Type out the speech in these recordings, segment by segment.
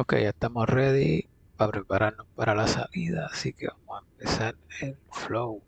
Ok, ya estamos ready para prepararnos para la salida, así que vamos a empezar el flow.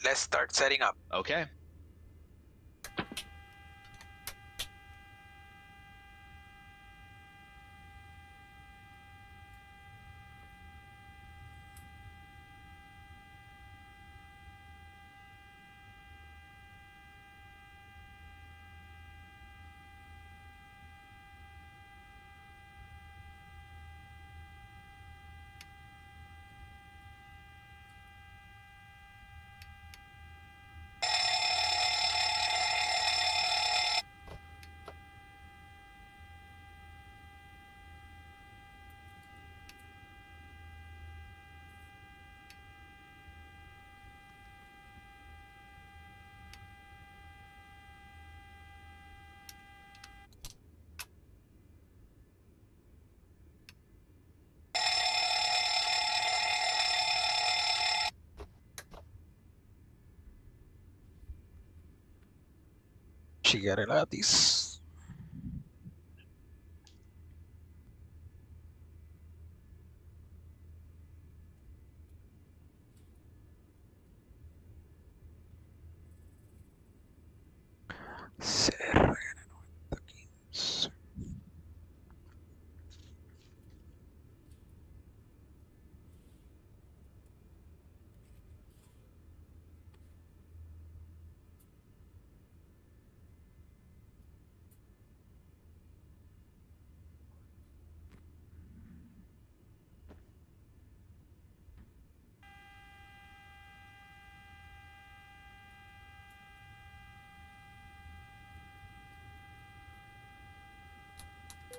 Let's start setting up. Okay. Chigarilatis. CRN9015.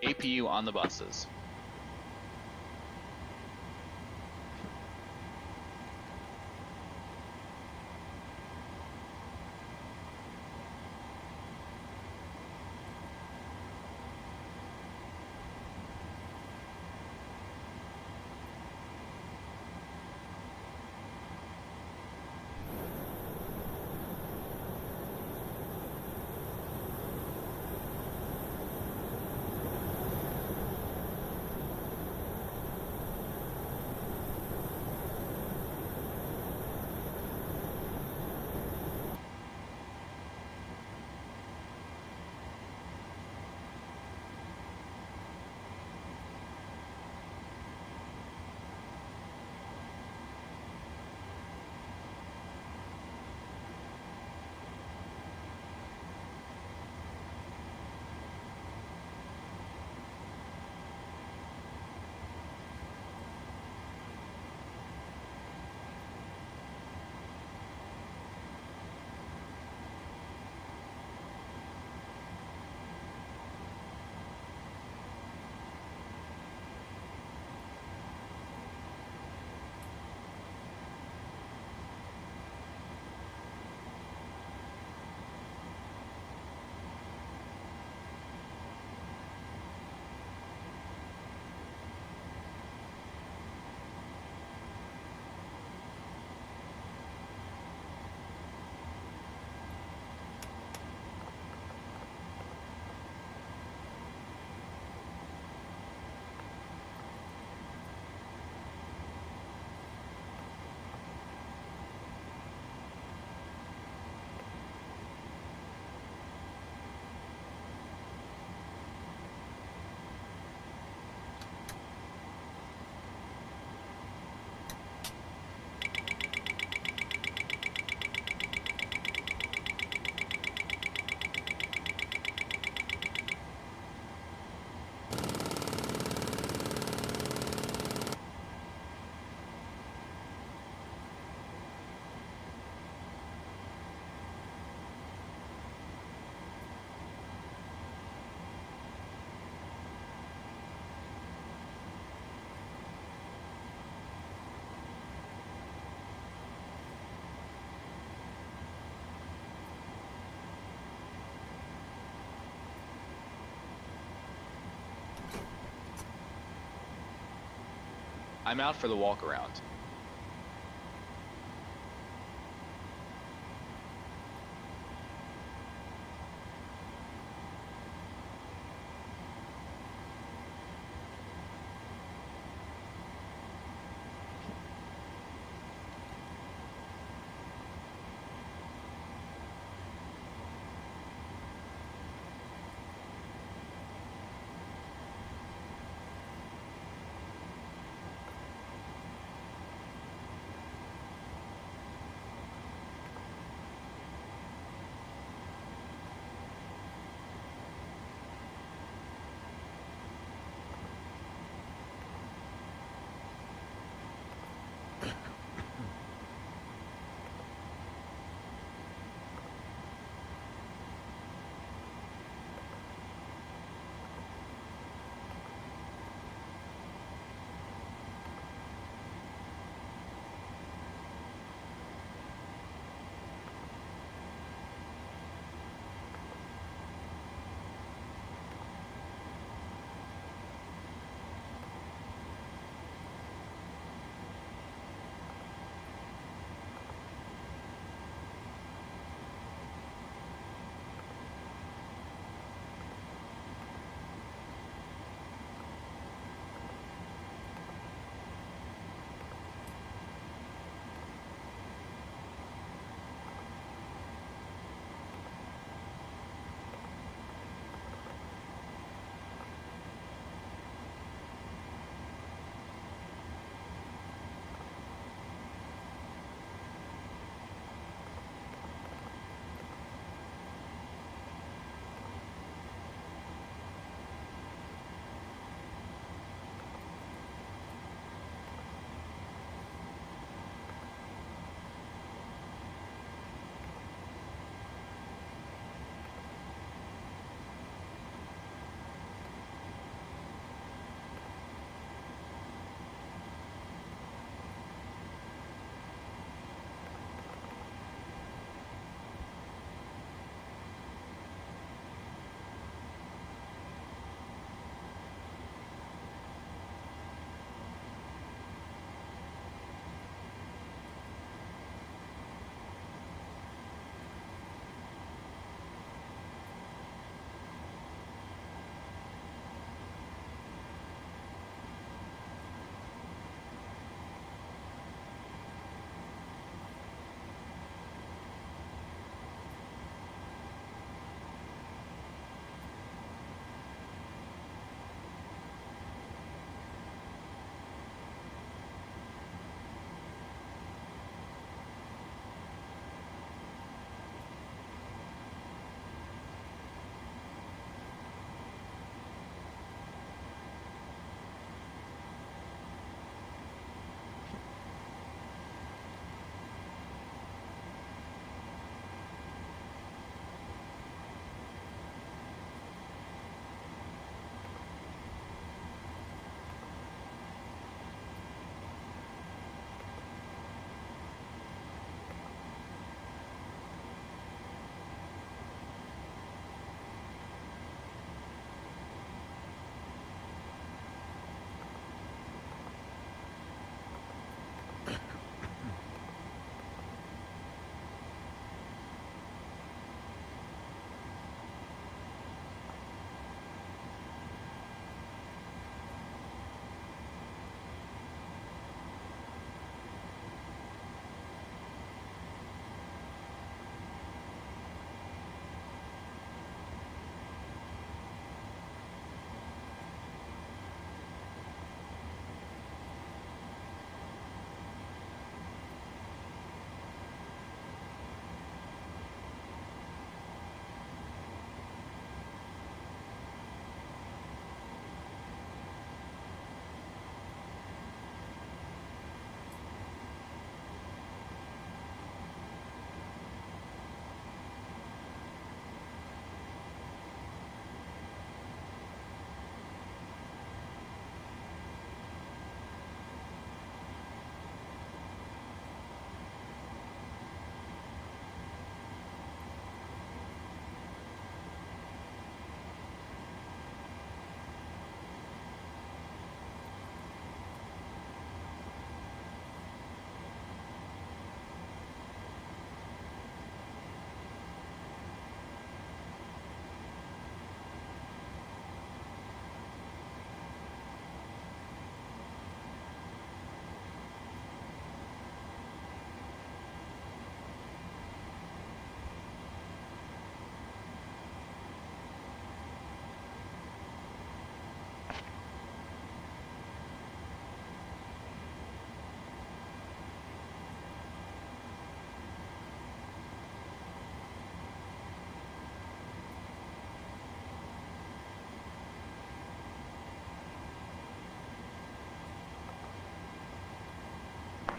APU on the buses. I'm out for the walk around.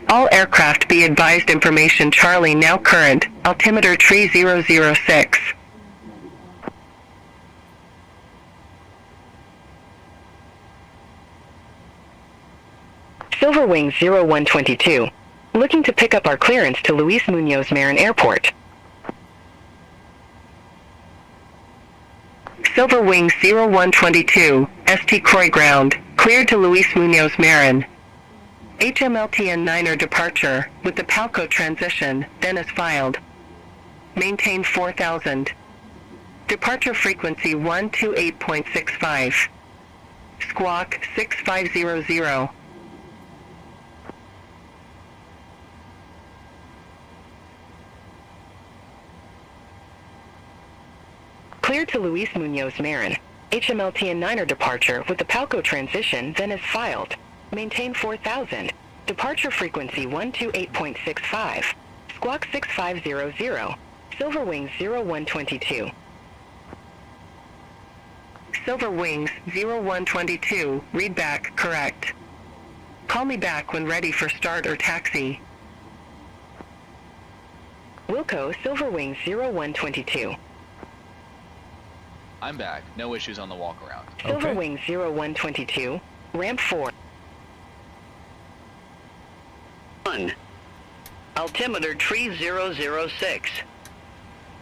All aircraft be advised information Charlie now current, altimeter tree 006. Silverwing 0122. Looking to pick up our clearance to Luis Munoz Marin Airport. Silverwing 0122, ST Croy Ground, cleared to Luis Munoz Marin. HMLTN 9er departure, with the PALCO transition, then as filed. Maintain 4000. Departure frequency 128.65. Squawk 6500. Cleared to Luis Munoz Marin. HMLTN 9er departure with the PALCO transition, then as filed. Maintain 4000. Departure frequency 128.65. Squawk 6500. Silverwings 0122. Silverwings 0122. Read back correct. Call me back when ready for start or taxi. Wilco Silverwings 0122. I'm back. No issues on the walk around. Silverwings 0122. Ramp 4. 1. Altimeter tree 006.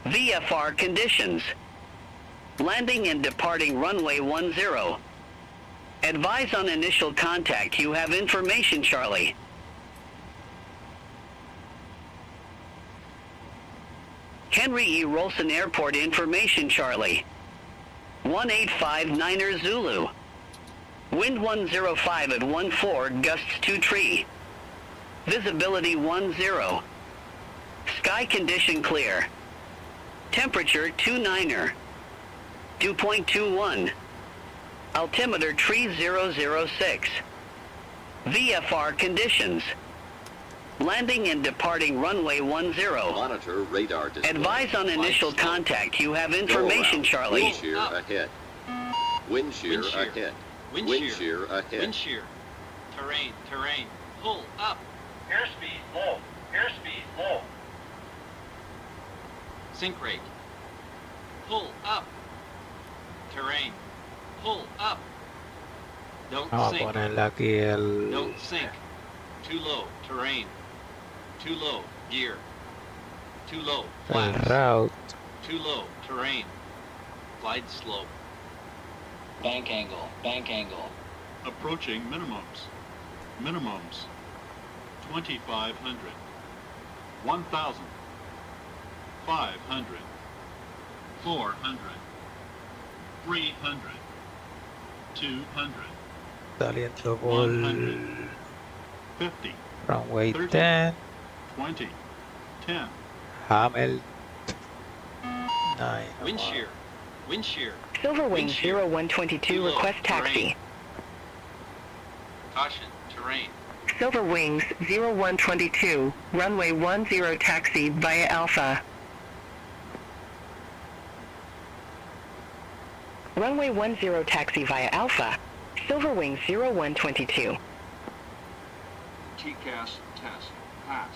VFR conditions. Landing and departing runway 10. Advise on initial contact. You have information, Charlie. Henry E. Rolson Airport information, Charlie. 1859er Zulu. Wind 105 at 14, gusts 2 tree. Visibility 10. Sky condition clear. Temperature 29er. Dew point 21. Altimeter tree 006. VFR conditions. Landing and departing runway 10. Monitor radar display. Advise on initial contact. You have information, Charlie. Wind shear ahead. Wind shear ahead. Wind shear ahead. Wind shear. Terrain. Pull up. Airspeed low. Airspeed low. Sink rate. Pull up. Terrain. Pull up. Don't Vamos a sink. ponerle aquí el... Don't sink. Too low. Terrain. Too low. Gear. Too low. el Flaps. route. Too low. Terrain. Glide slope. Bank angle. Bank angle. Approaching minimums. Minimums. 2,500. 1,000. 500. 400. 300. 200. Saliendo por 50. runway 30. 10. 20. 10. Hamel 9. Wind shear. Wind shear. Silverwing Wind shear. 0122. Too low. Request taxi. Terrain. Caution. Terrain. Silverwings 0122. Runway 10 taxi via Alpha. Runway 10 taxi via Alpha. Silverwing 0122. TCAS test. Pass.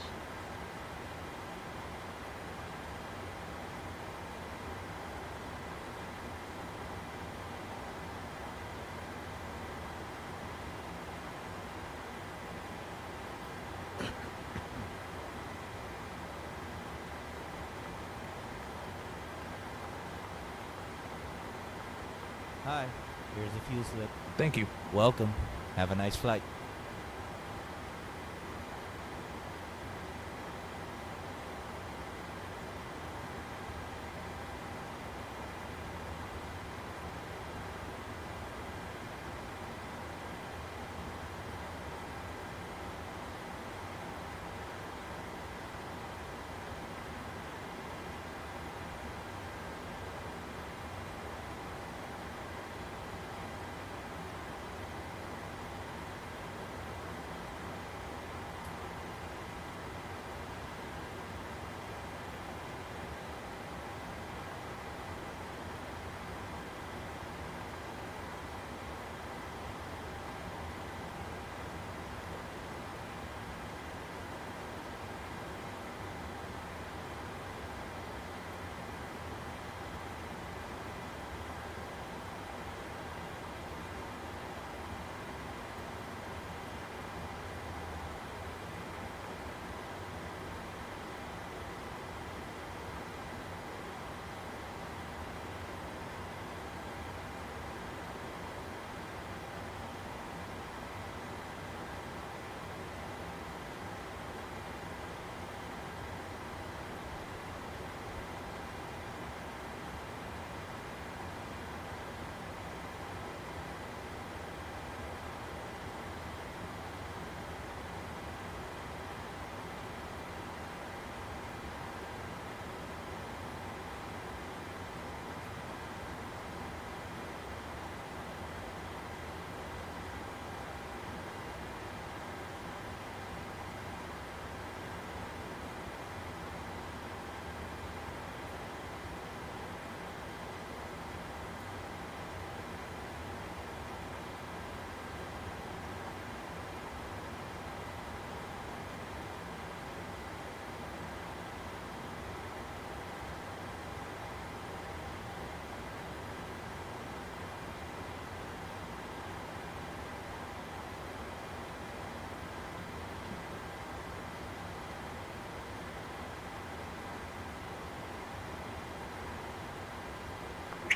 Hi, here's a fuel slip. Thank you. Welcome. Have a nice flight.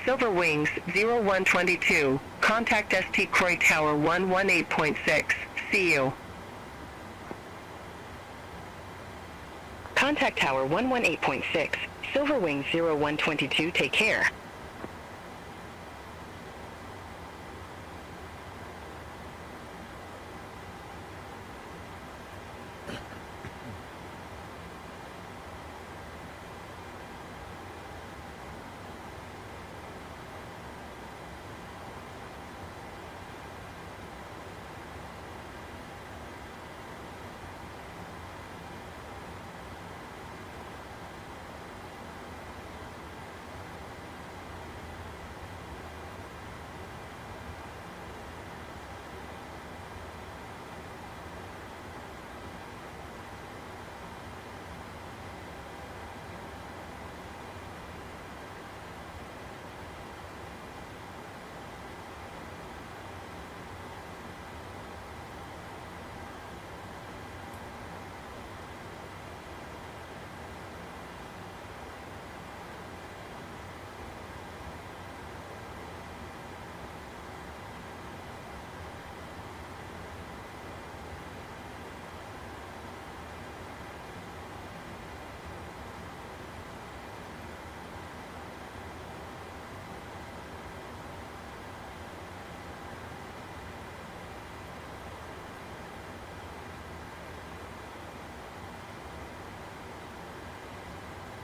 Silver Wings 0122. Contact ST Croy Tower 118.6. See you. Contact Tower 118.6. Silver Wings 0122. Take care.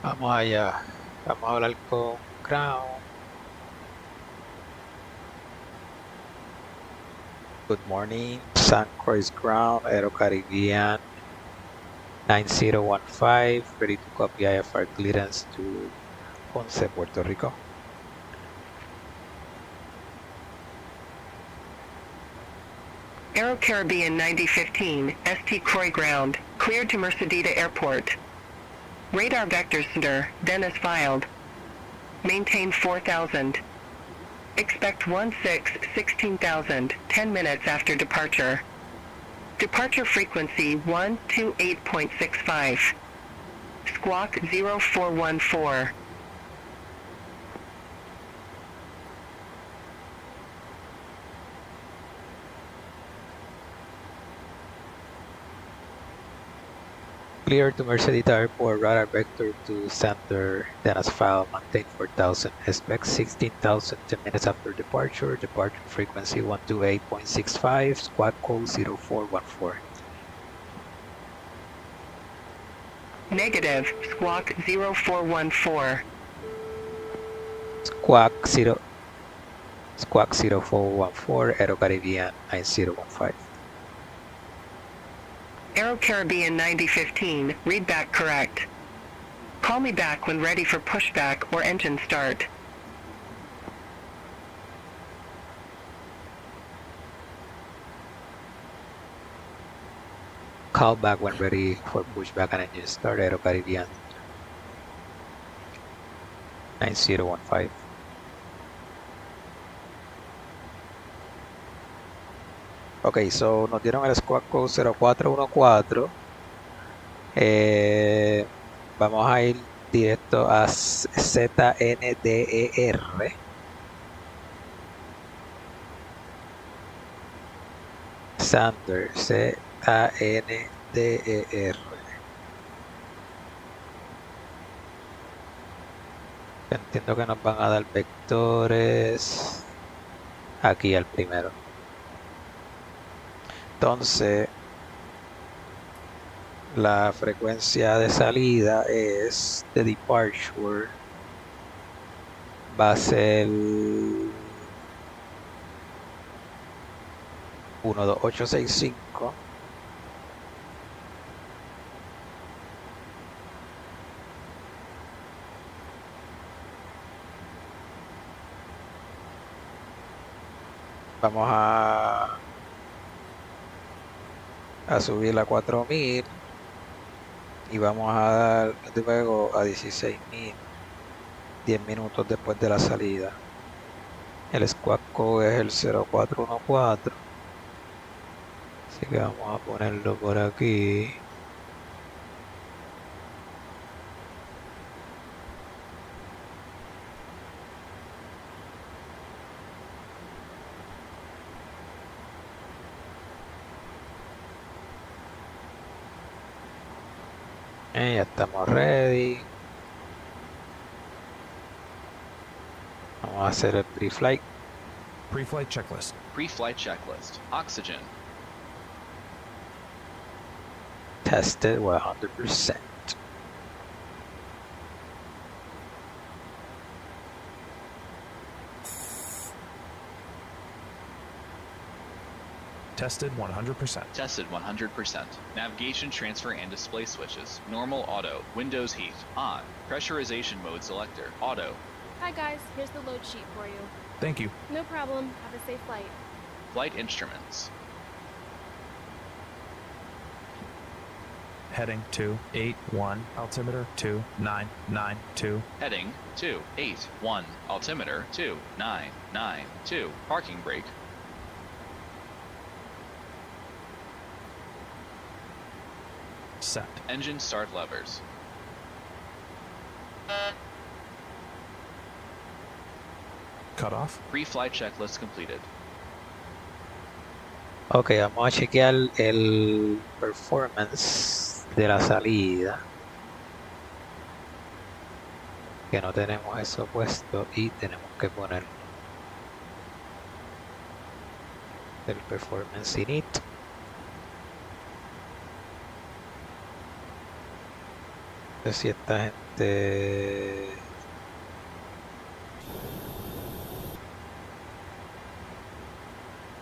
Vamos allá. Vamos a hablar con Crown. Good morning, San Croix Ground, Aero Caribbean 9015, ready to copy IFR clearance to Ponce, Puerto Rico. Aero Caribbean 9015, ST Croy Ground, cleared to Mercedita Airport. Radar vector center, then as filed. Maintain 4000. Expect 16,000, 10 minutes after departure. Departure frequency 128.65. Squawk 0414. Clear to Mercedita Airport, radar vector to center, then as filed, maintain 4000, expect 16,000, 10 minutes after departure, departure frequency 128.65, squawk code 0414. Negative, squawk 0414. Squawk 0414, Aero Caribbean 9015. Aero Caribbean 9015, read back correct. Call me back when ready for pushback or engine start. Call back when ready for pushback and engine start, Aero Caribbean 9015. Ok, so nos dieron el squawk code 0414. Vamos a ir directo a ZNDER. ZNDER, ZNDER. Entiendo que nos van a dar vectores aquí al primero. Entonces, la frecuencia de salida es de departure, va a ser 12865. Vamos a subir a 4000 y vamos a dar luego a 16000 10 minutos después de la salida. El squawk code es el 0414, así que vamos a ponerlo por aquí. Ya estamos ready. Vamos a hacer el pre-flight. Pre-flight checklist. Pre-flight checklist. Oxygen. Tested 100%. Tested 100%. Tested 100%. Navigation, transfer, and display switches. Normal auto. Windows heat. On. Pressurization mode selector. Auto. Hi guys, here's the load sheet for you. Thank you. No problem. Have a safe flight. Flight instruments. Heading 281, altimeter 2992. Heading 281. Altimeter 2992. Parking brake. Set. Engine start levers. Cut off. Pre-flight checklist completed. Ok, vamos a chequear el performance de la salida. Que no tenemos eso puesto y tenemos que poner el performance init. No sé si esta gente...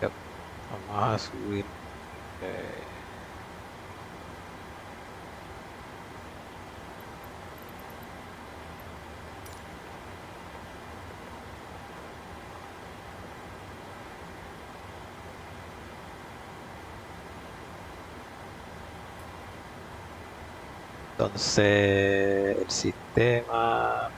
Yep. Vamos a subir entonces el sistema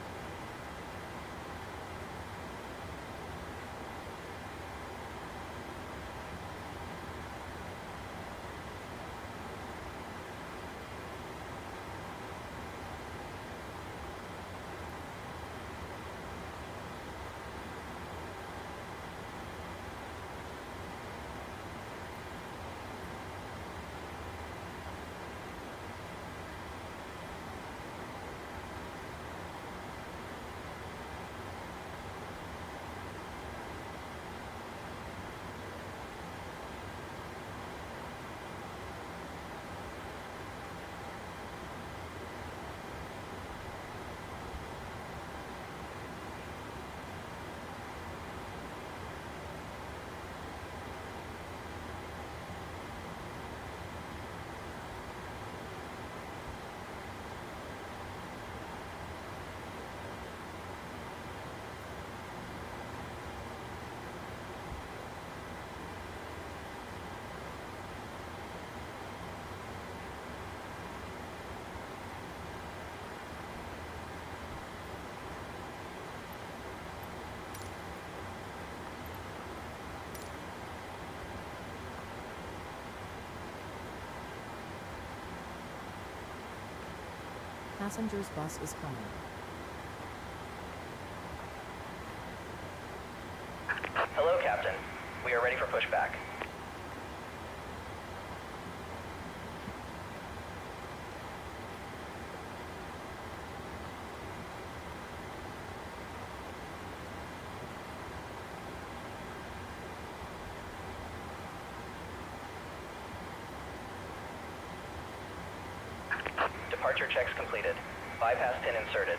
Passengers bus is coming. Hello, Captain. We are ready for pushback. Departure checks completed. Bypass pin inserted.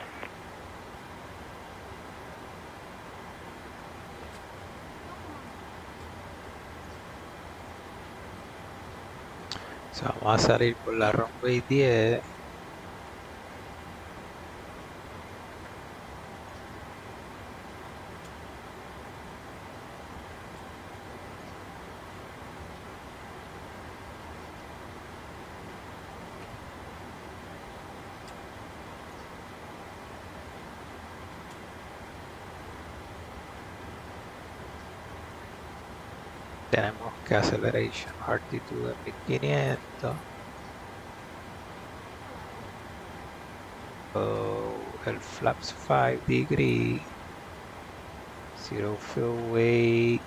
So, vamos a salir por la runway 10. Tenemos que acceleration altitude de 1500. El flaps 5 degree. Zero fuel weight.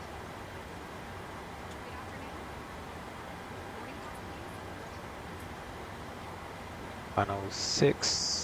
106.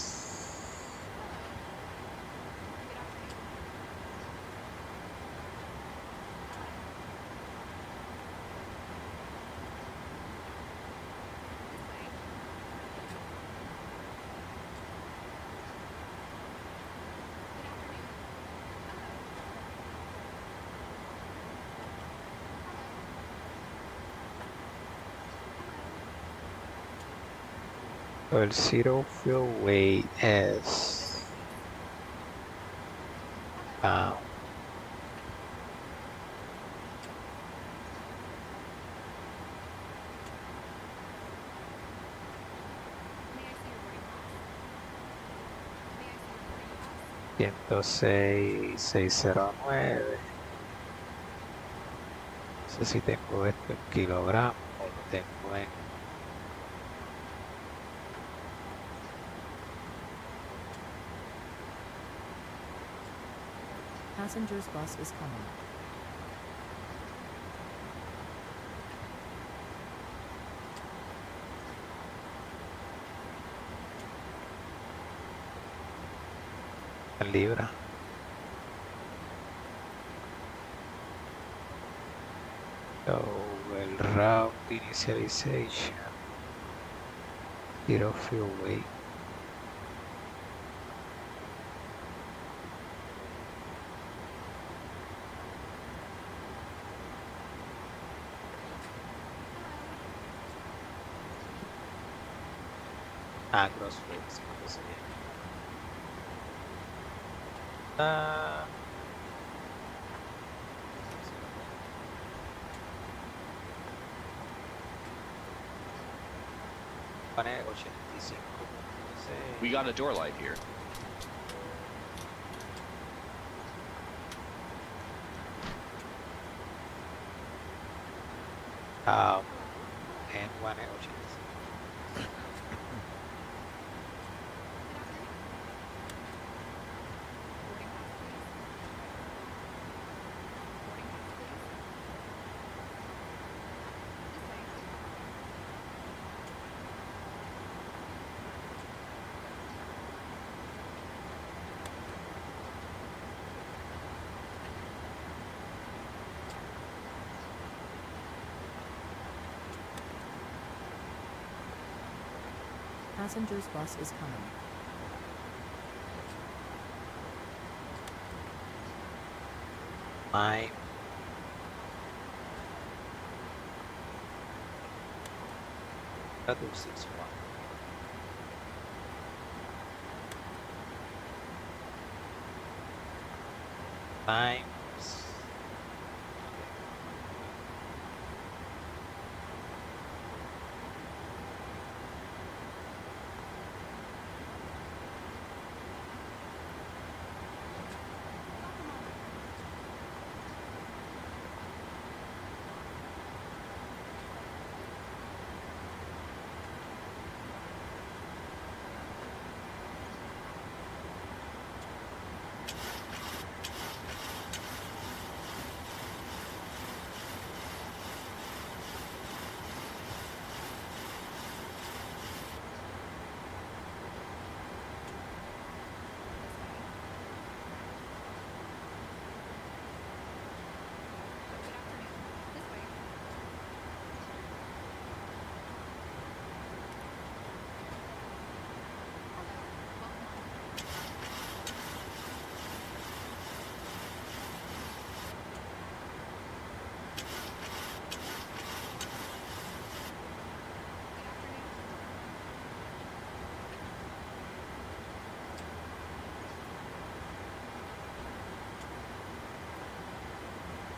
So el zero fuel weight es pound. $106,609. No sé si tengo esto en kilogramos o lo tengo en Passengers bus is coming. libra. So el route initialization, zero fuel weight. Gross weights, ¿cuánto sería? Pone 85. We got a door light here. And 185. Passengers bus is coming. Mine. That was 6-1. Times.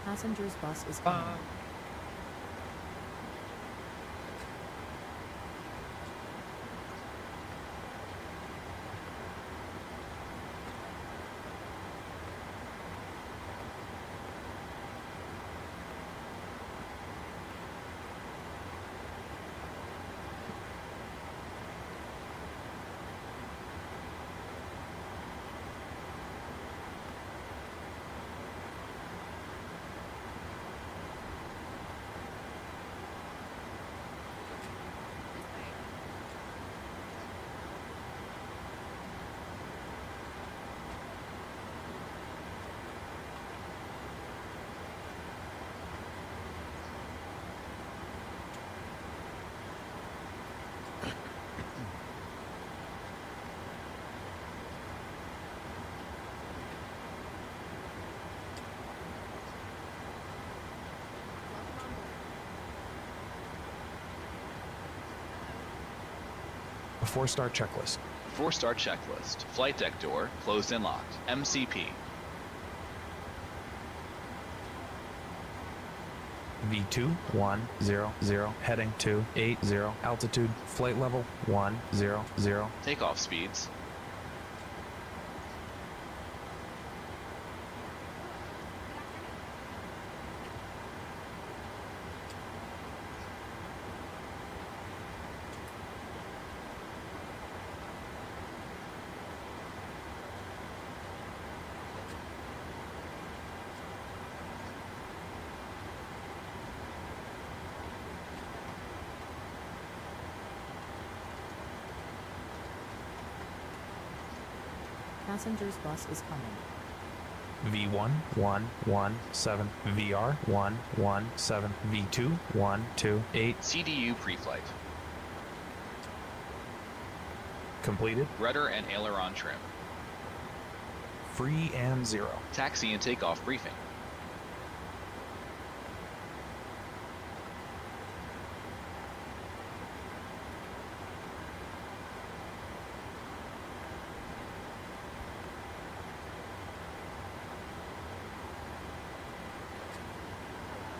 Passengers bus is coming. Before start checklist. Before start checklist. Flight deck door closed and locked. MCP. V2100, heading 280, altitude, flight level 100. Takeoff speeds. Passengers bus is coming. V1117, VR117, V2128. CDU pre-flight. Completed. Rudder and aileron trim. Free and 0. Taxi and takeoff briefing.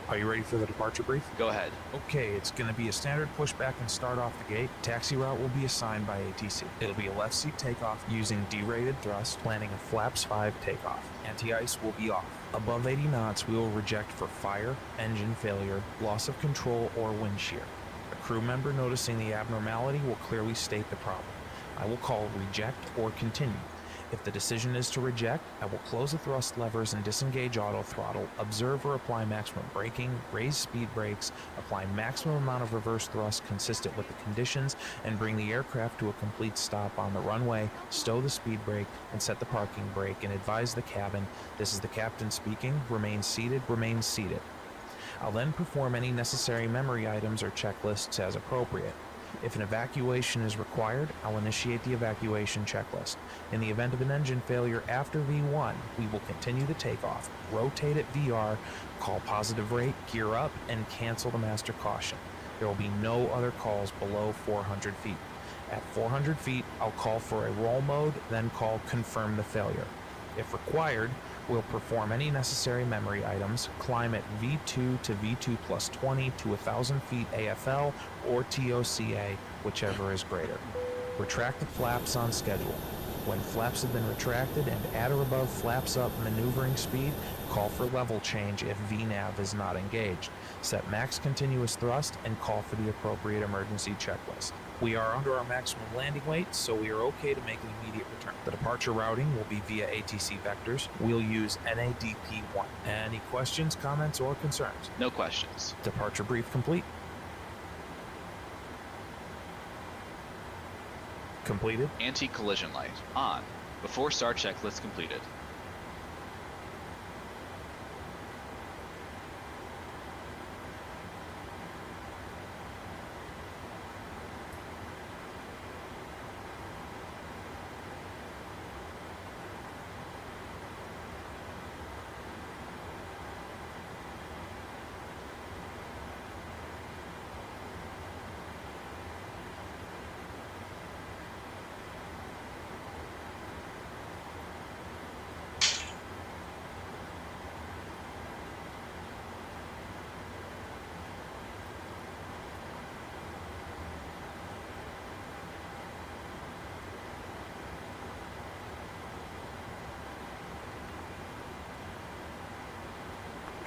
Are you ready for the departure brief? Go ahead. Okay, it's going to be a standard pushback and start off the gate. Taxi route will be assigned by ATC. It'll be a left seat takeoff using derated thrust, planning a flaps 5 takeoff. Anti-ice will be off. Above 80 knots, we will reject for fire, engine failure, loss of control, or wind shear. A crew member noticing the abnormality will clearly state the problem. I will call reject or continue. If the decision is to reject, I will close the thrust levers and disengage auto throttle, observe or apply maximum braking, raise speed brakes, apply maximum amount of reverse thrust consistent with the conditions, and bring the aircraft to a complete stop on the runway, stow the speed brake, and set the parking brake, and advise the cabin, this is the captain speaking, remain seated, remain seated. I'll then perform any necessary memory items or checklists as appropriate. If an evacuation is required, I'll initiate the evacuation checklist. In the event of an engine failure after V1, we will continue the takeoff, rotate at VR, call positive rate, gear up, and cancel the master caution. There will be no other calls below 400 feet. At 400 feet, I'll call for a roll mode, then call confirm the failure. If required, we'll perform any necessary memory items, climb at V2 to V2 plus 20 to 1,000 feet AFL or TOCA, whichever is greater. Retract the flaps on schedule. When flaps have been retracted and at or above flaps up maneuvering speed, call for level change if VNAV is not engaged. Set max continuous thrust and call for the appropriate emergency checklist. We are under our maximum landing weight, so we are okay to make an immediate return. The departure routing will be via ATC vectors. We'll use NADP1. Any questions, comments, or concerns? No questions. Departure brief complete. Completed. Anti-collision light on. Before start checklist completed.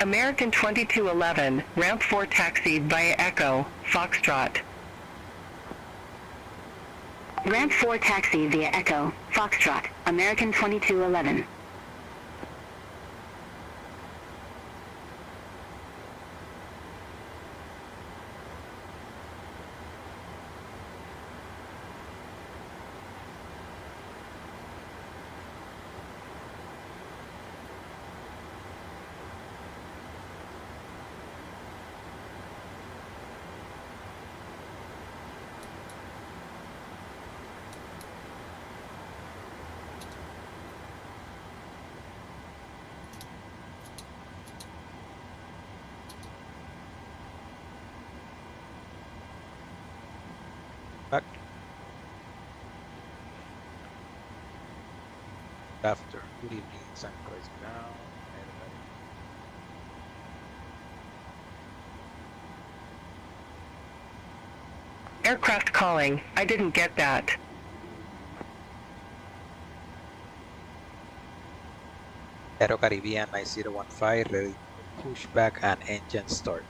American 2211, ramp 4 taxi via Echo, Foxtrot. Ramp 4 taxi via Echo, Foxtrot, American 2211. After. Good evening, San Croix ground. Aircraft calling. I didn't get that. Aero Caribbean 9015, ready for pushback and engine start.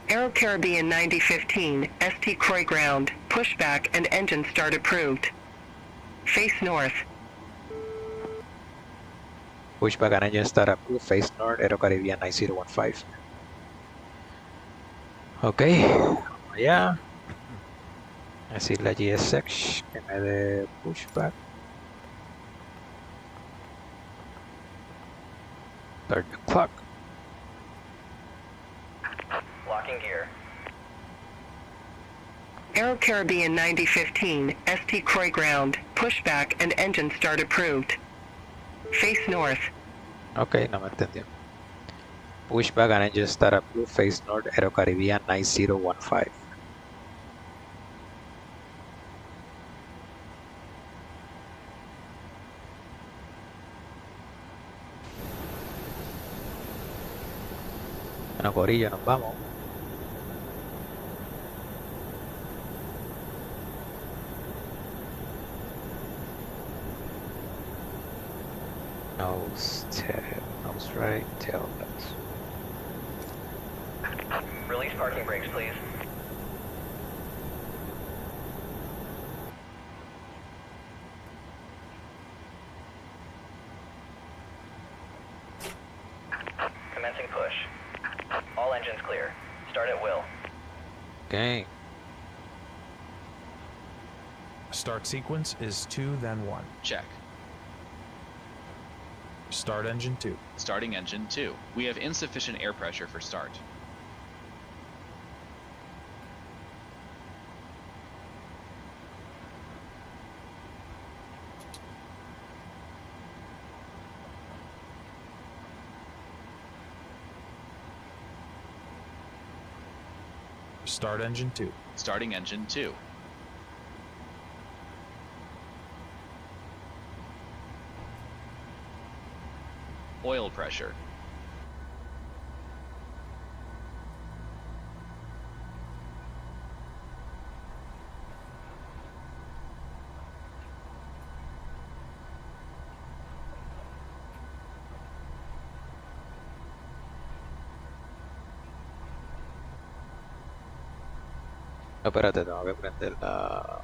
Aero Caribbean 9015, ST Croix ground, pushback and engine start approved. Face north. Pushback and engine start approved, face north, Aero Caribbean 9015. Ok, vamos allá. Decirle a TISX que me dé pushback. Start the clock. Locking gear. Aero Caribbean 9015, ST Croix ground, pushback and engine start approved. Face north. Ok, no me entendió. Pushback and engine start approved, face north, Aero Caribbean 9015. Bueno, corillo, nos vamos. Nose right, tail left. Release parking brakes, please. Commencing push. All engines clear. Start at will. Okay. Start sequence is 2, then 1. Check. Start engine 2. Starting engine 2. We have insufficient air pressure for start. Start engine 2. Starting engine 2. Oil pressure. No, espérate, tengo que prender la...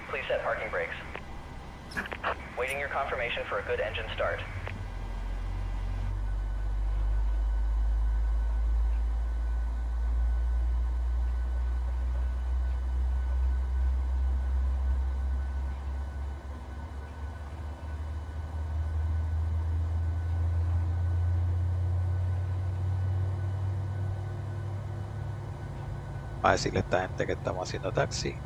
Please set parking brakes. Waiting your confirmation for a good engine start. Vamos a decirle a esta gente que estamos haciendo taxi.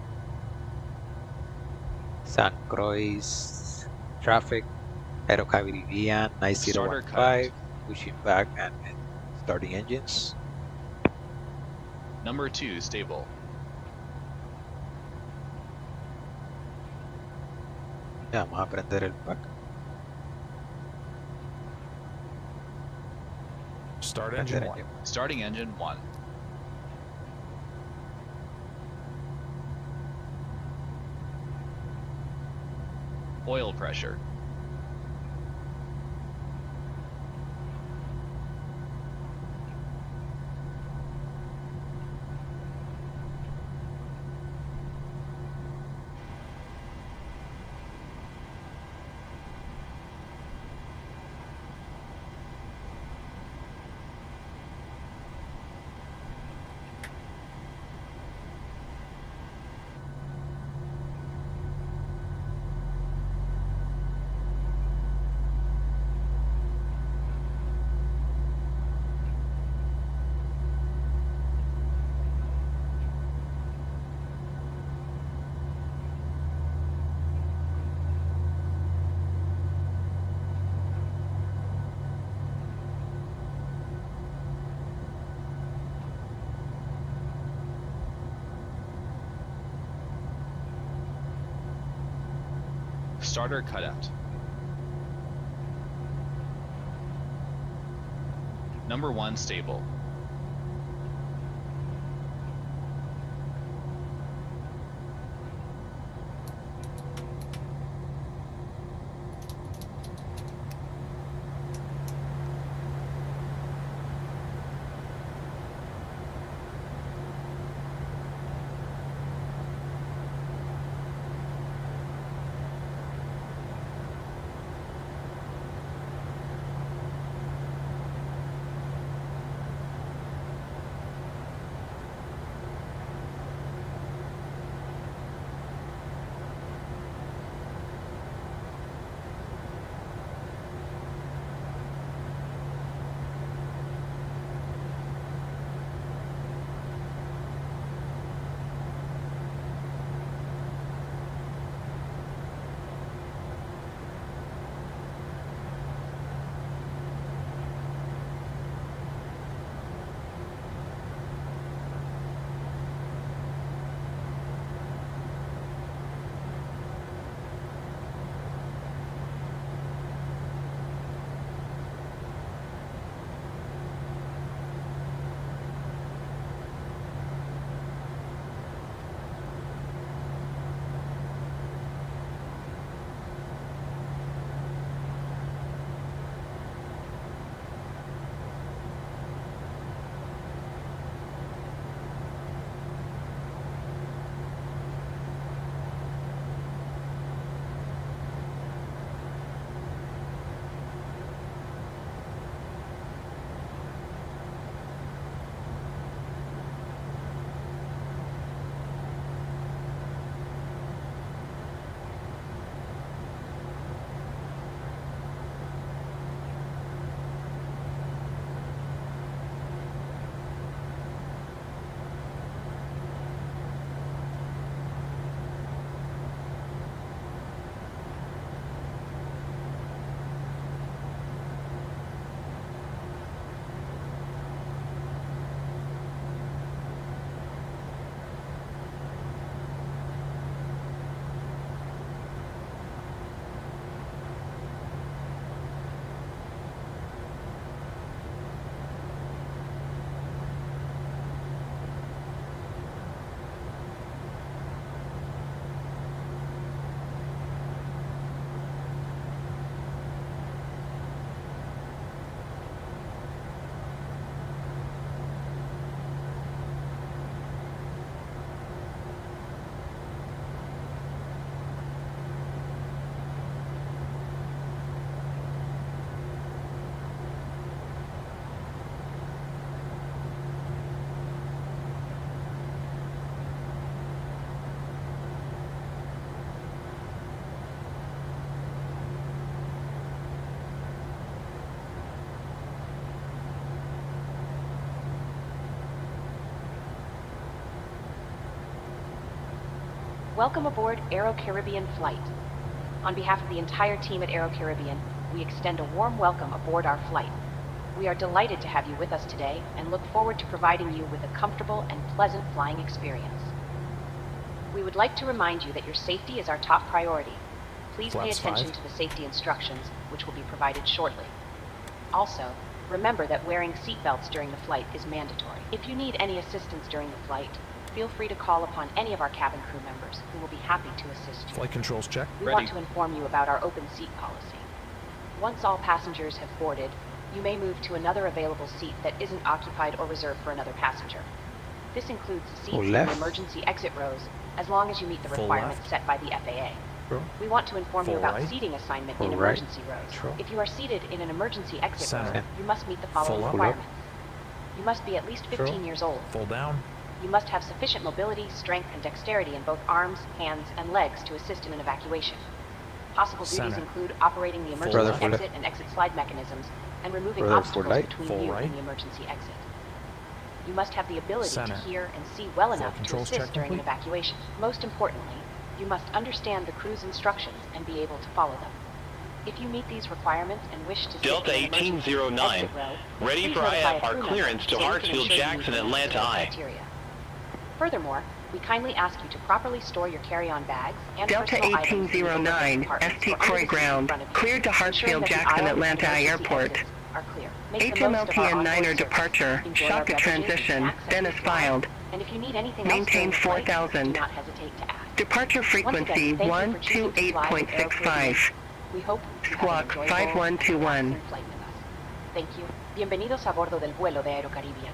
San Croix traffic, Aero Caribbean 9015, pushing back and starting engines. Number 2 stable. Ya, vamos a prender el pack. Start engine 1. Starting engine 1. Oil pressure. starter cutout. Number 1 stable. Welcome aboard Aero Caribbean Flight. On behalf of the entire team at Aero Caribbean, we extend a warm welcome aboard our flight. We are delighted to have you with us today and look forward to providing you with a comfortable and pleasant flying experience. We would like to remind you that your safety is our top priority. Please pay attention to the safety instructions, which will be provided shortly. Also, remember that wearing seatbelts during the flight is mandatory. If you need any assistance during the flight, feel free to call upon any of our cabin crew members who will be happy to assist you. Flight controls check. We want to inform you about our open seat policy. Once all passengers have boarded, you may move to another available seat that isn't occupied or reserved for another passenger. This includes seats in the emergency exit rows, as long as you meet the requirements set by the FAA. We want to inform you about seating assignment in emergency rows. If you are seated in an emergency exit row, you must meet the following requirements. You must be at least 15 years old. Full down. You must have sufficient mobility, strength, and dexterity in both arms, hands, and legs to assist in an evacuation. Possible duties include operating the emergency exit and exit slide mechanisms and removing obstacles between you and the emergency exit. You must have the ability to hear and see well enough to assist during an evacuation. Most importantly, you must understand the crew's instructions and be able to follow them. If you meet these requirements and wish to Delta 1809, ready for IFR clearance to Hartsfield Jackson Atlanta I. Furthermore, we kindly ask you to properly store your carry-on bags and Delta personal items in the overhead 1809, compartments ST or under Croy the seat in ground, front of you, cleared to ensuring Hartsfield that the Jackson aisles and Atlanta emergency Airport. exits are clear. Make the most of our HMLTN onboard 9er service. departure, Enjoy our shock to beverages and transition, snacks as we Dennis fly. filed. And if you need anything else Maintain during the flight, do 4000. not hesitate to ask. Departure frequency Once again, thank you for choosing to fly with Aero Caribbean. 128.65. We hope you have Squawk an enjoyable and 5121. relaxing flight with us. Thank you. Bienvenidos a bordo del vuelo de Aero Caribbean.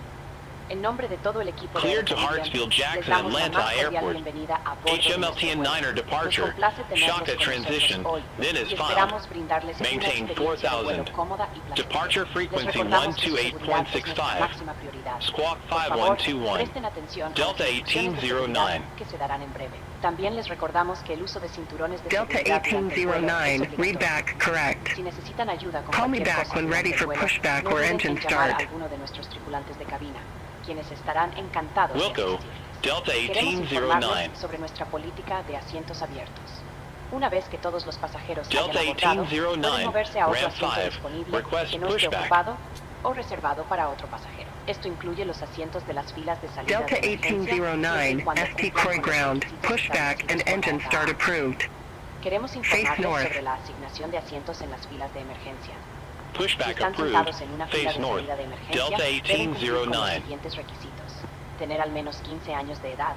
En nombre de todo el equipo de Cleared to Aero Hartsfield Caribbean, les Jackson damos la Atlanta más cordial Airport. bienvenida a bordo de nuestro HMLTN vuelo. 9er Nos departure. complace tenerlos Shock at con transition. nosotros hoy. Then is Y filed. esperamos brindarles una Maintain experiencia de vuelo 4000. cómoda y placentera. Departure Les frequency recordamos que su seguridad es nuestra 128.65. máxima prioridad. Squawk Por favor, 5121. presten atención a Delta las instrucciones de seguridad 1809. que se darán en breve. También les recordamos que el uso de cinturones de Delta seguridad durante el vuelo es 1809, read obligatorio. back correct. Si necesitan ayuda con Call me cualquier back cosa when ready durante el for vuelo, pushback no or duden engine en llamar a start. alguno de nuestros tripulantes de cabina, quienes estarán encantados de Wilco, asistirles. Delta Queremos 1809. informarles sobre nuestra política de asientos abiertos. Una vez que todos los pasajeros Delta hayan abordado, 1809, pueden moverse a otro ramp asiento 5, disponible request que no esté pushback. ocupado o reservado para otro pasajero. Esto incluye los asientos de las filas de salida Delta de emergencia, siempre y 1809, cuando ST cumplan Croy con los ground, requisitos pushback and establecidos por engine la start FAA. approved. Queremos Face informarles north. sobre la asignación de asientos en las filas de emergencia. Si Pushback están approved. sentados en una fila Face de north. salida de emergencia, Delta deben cumplir con los 1809. siguientes requisitos. Tener al menos 15 años de edad.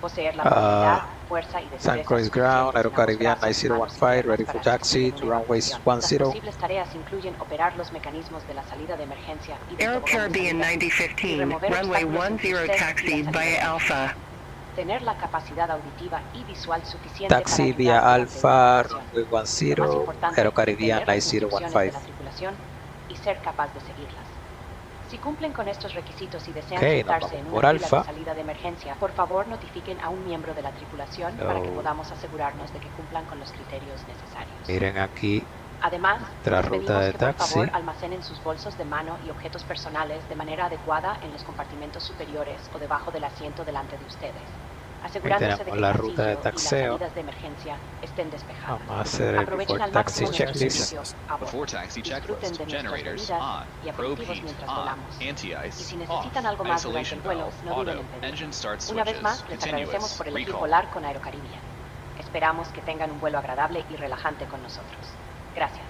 Poseer la movilidad, fuerza y destreza San Croix Ground, Aero Caribbean 9015, ready for taxi to runways 10. Las posibles tareas incluyen operar los mecanismos de la salida de emergencia y del Aero tobogán de Caribbean salida, y 9015, remover runway obstáculos entre 10 usted y taxi la salida de via emergencia. Alpha. Tener la capacidad auditiva y visual suficiente Taxi para via ayudar durante Alpha, una operación. runway Lo más 10, importante Aero es Caribbean entender las instrucciones de 9015. la tripulación y ser capaz de seguirlas. Si cumplen con estos requisitos y desean Ok, nos sentarse vamos en por una fila Alfa. de salida de emergencia, por favor notifiquen a un miembro de la tripulación para que Oh. podamos asegurarnos de que cumplan con los criterios necesarios. Miren aquí Además, nuestra les ruta pedimos de que por taxi. favor almacenen sus bolsos de mano y objetos personales de manera adecuada en los compartimentos superiores o debajo del asiento delante de ustedes, asegurándose de que tenemos el la pasillo ruta de y las el salidas de emergencia estén despejadas. Vamos a hacer el Aprovechen before al taxi máximo nuestro checklist. servicio a bordo. Before taxi Disfruten checklist. de nuestras Generators bebidas on. y Probe aperitivos heat mientras on. volamos. Y Anti-ice si off. necesitan algo más durante Isolation el vuelo, valve no duden auto. en pedirlo. Engine start Una vez switches. más, les agradecemos Continuous. por elegir Recall. volar con Aero Caribbean. Esperamos que tengan un vuelo agradable y relajante con nosotros. Gracias.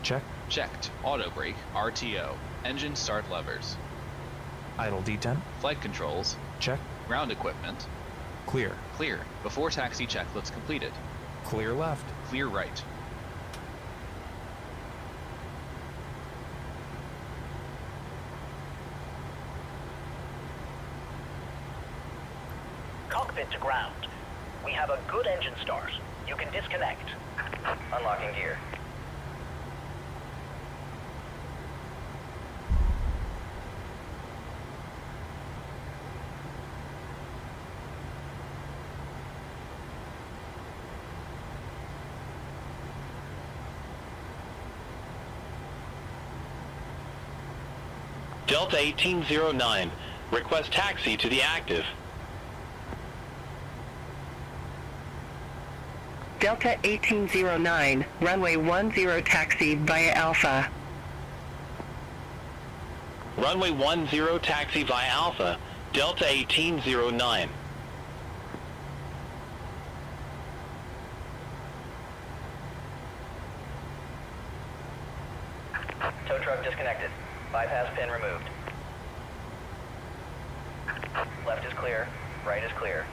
Check. Checked. Auto brake. RTO. Engine start levers. Idle D10. Flight controls. Check. Ground equipment. Clear. Clear. Before taxi checklist completed. Clear left. Clear right. Cockpit to ground. We have a good engine start. You can disconnect. Unlocking gear. Delta 1809. Request taxi to the active. Delta 1809, runway 10 taxi via Alpha. Runway 10 taxi via Alpha. Delta 1809. Tow truck disconnected. Bypass pin removed. Left is clear. Right is clear.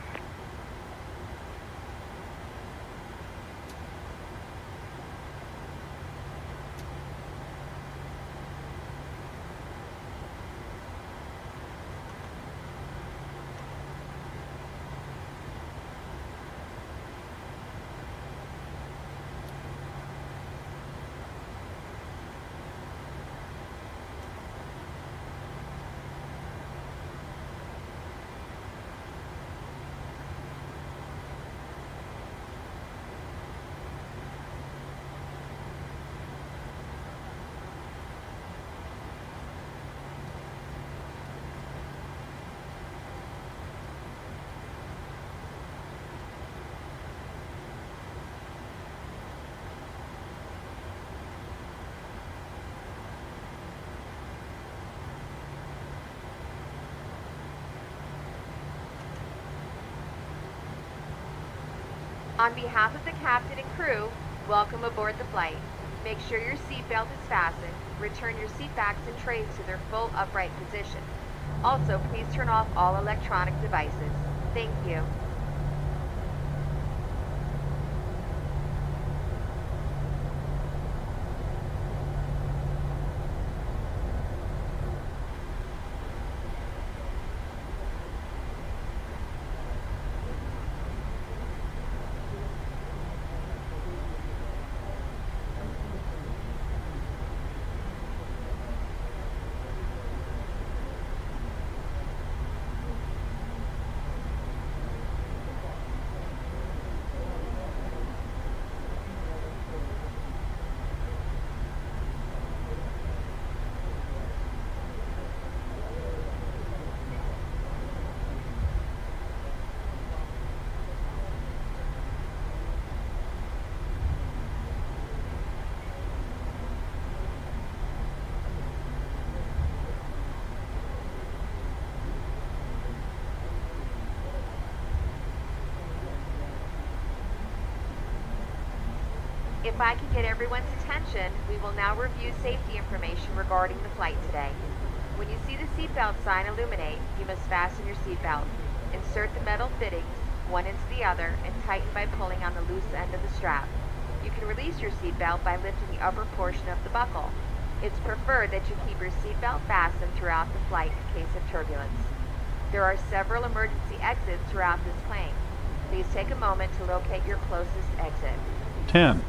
On behalf of the captain and crew, welcome aboard the flight. Make sure your seatbelt is fastened. Return your seat backs and trays to their full upright position. Also, please turn off all electronic devices. Thank you. If I can get everyone's attention, we will now review safety information regarding the flight today. When you see the seatbelt sign illuminate, you must fasten your seatbelt. Insert the metal fittings, one into the other, and tighten by pulling on the loose end of the strap. You can release your seatbelt by lifting the upper portion of the buckle. It's preferred that you keep your seatbelt fastened throughout the flight in case of turbulence. There are several emergency exits throughout this plane. Please take a moment to locate your closest exit. 10,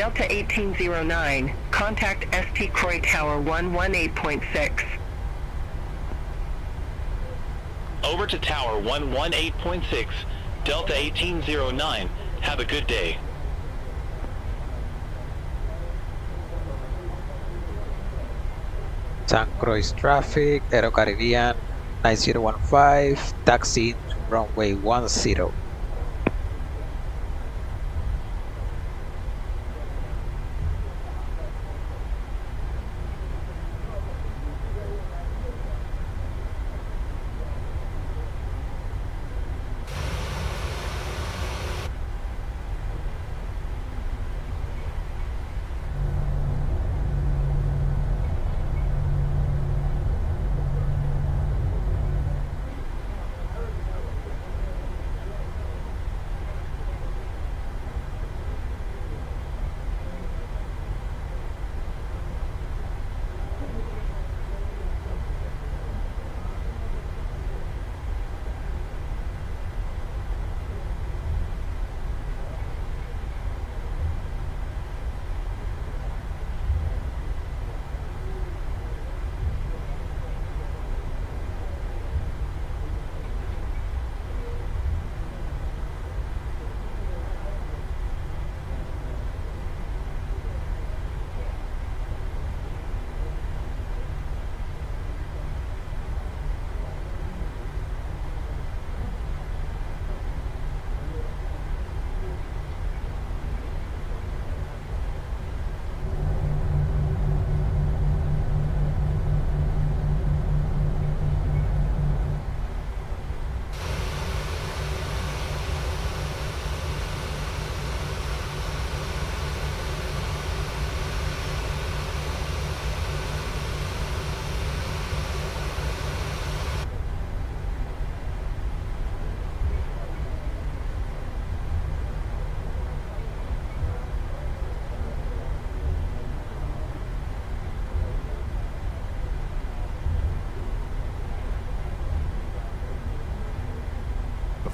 Delta 1809, contact ST Croy Tower 118.6. Over to Tower 118.6, Delta 1809. Have a good day. San Croix traffic, Aero Caribbean 9015, taxi runway 10.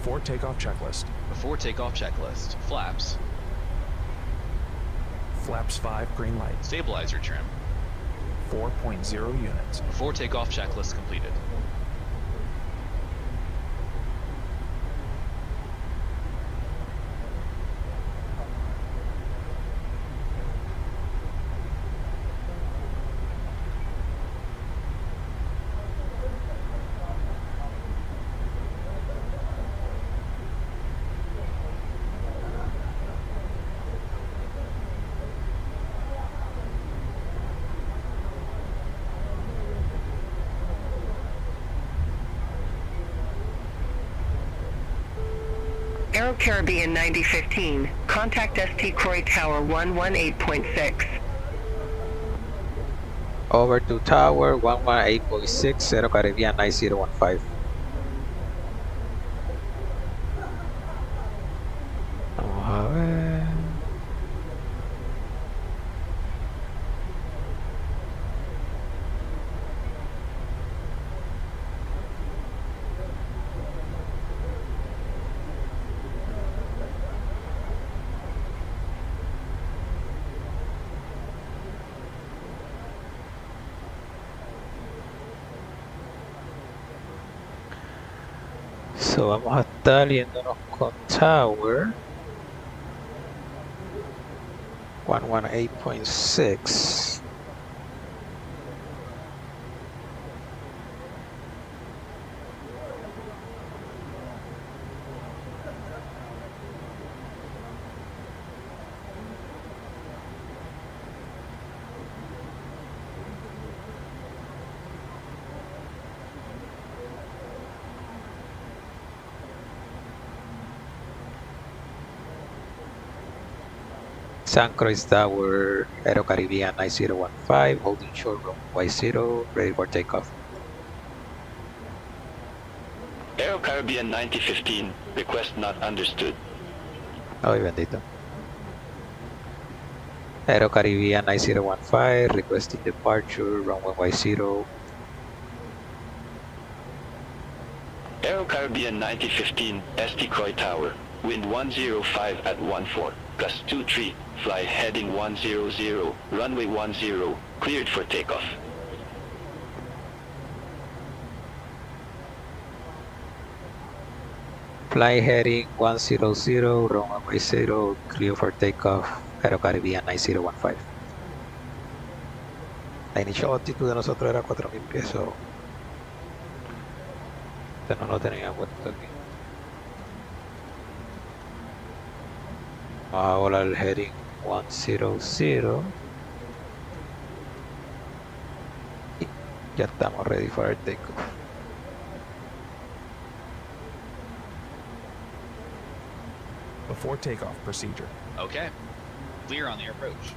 Before takeoff checklist. Before takeoff checklist. Flaps. Flaps 5, green light. Stabilizer trim. 4.0 units. Before takeoff checklist completed. Aero Caribbean 9015, contact ST Croy Tower 118.6. Over to Tower 118.6, Aero Caribbean 9015. Vamos a ver. So vamos a estar yéndonos con Tower 118.6. San Croix Tower, Aero Caribbean 9015, holding short runway 0, ready for takeoff. Aero Caribbean 9015, request not understood. Ay, bendito. Aero Caribbean 9015, requesting departure, runway 0. Aero Caribbean 9015, ST Croy Tower, wind 105 at 14, plus 23, fly heading 100, runway 10, cleared for takeoff. Fly heading 100, runway 0, clear for takeoff, Aero Caribbean 9015. La initial altitud de nosotros era 4000 pies, so no lo tenía en cuenta aquí. Vamos a volar el heading 100 y ya estamos ready for our takeoff. Before takeoff procedure. Okay. Clear on the approach.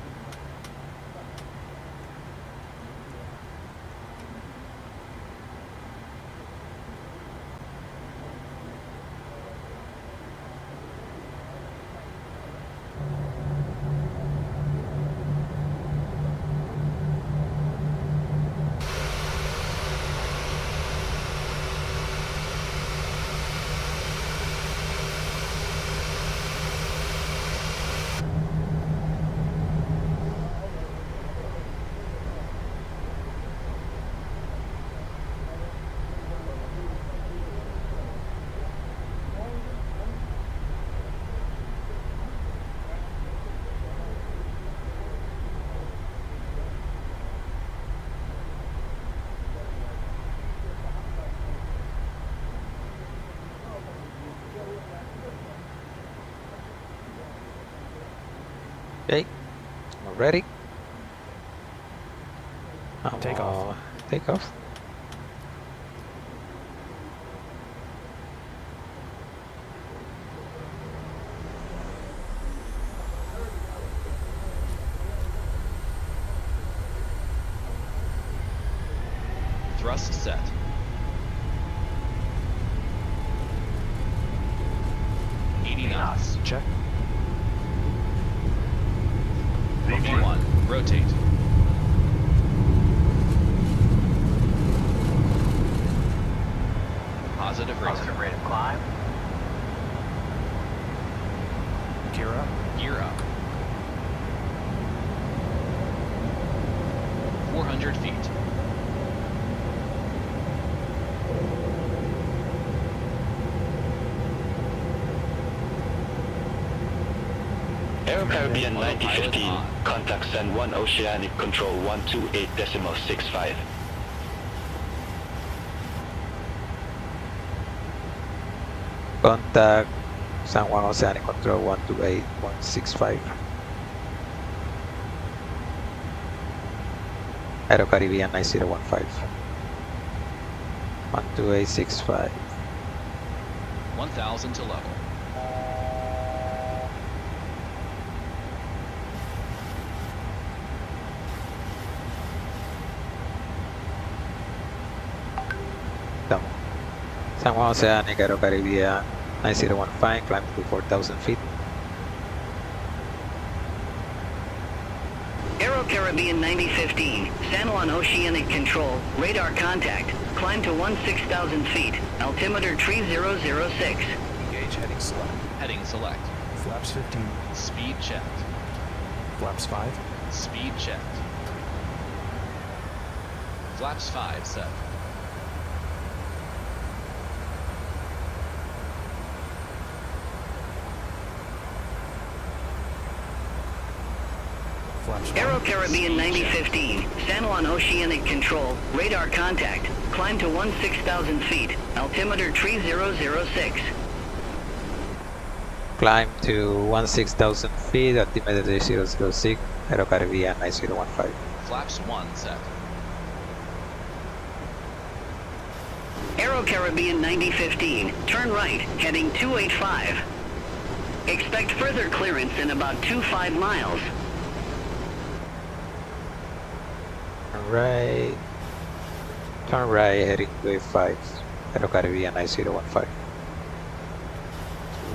Okay, we're ready. Takeoff. Takeoff. Thrust set. knots. Check. 51. Rotate. Positive rate of climb. Gear up. Gear up. 400 feet. Aero Caribbean 9015, contact San Juan Oceanic Control 128.65. Contact San Juan Oceanic Control 128.65. Aero Caribbean 9015. 12865. 1000 to level. San Juan Oceanic, Aero Caribbean 9015, climb to 4,000 feet. Aero Caribbean 9015, San Juan Oceanic Control, radar contact, climb to 16,000 feet, altimeter 3006. Engage heading select. Heading select. Flaps 15. Speed checked. Flaps 5. Speed checked. Flaps 5 set. Flaps 1. Aero Caribbean 9015, San Juan Oceanic Control, radar contact, climb to 16,000 feet, altimeter 3006. Climb to 16,000 feet, altimeter 3006, Aero Caribbean 9015. Flaps 1 set. Aero Caribbean 9015, turn right, heading 285. Expect further clearance in about 25 miles. Turn right, heading 285, Aero Caribbean 9015.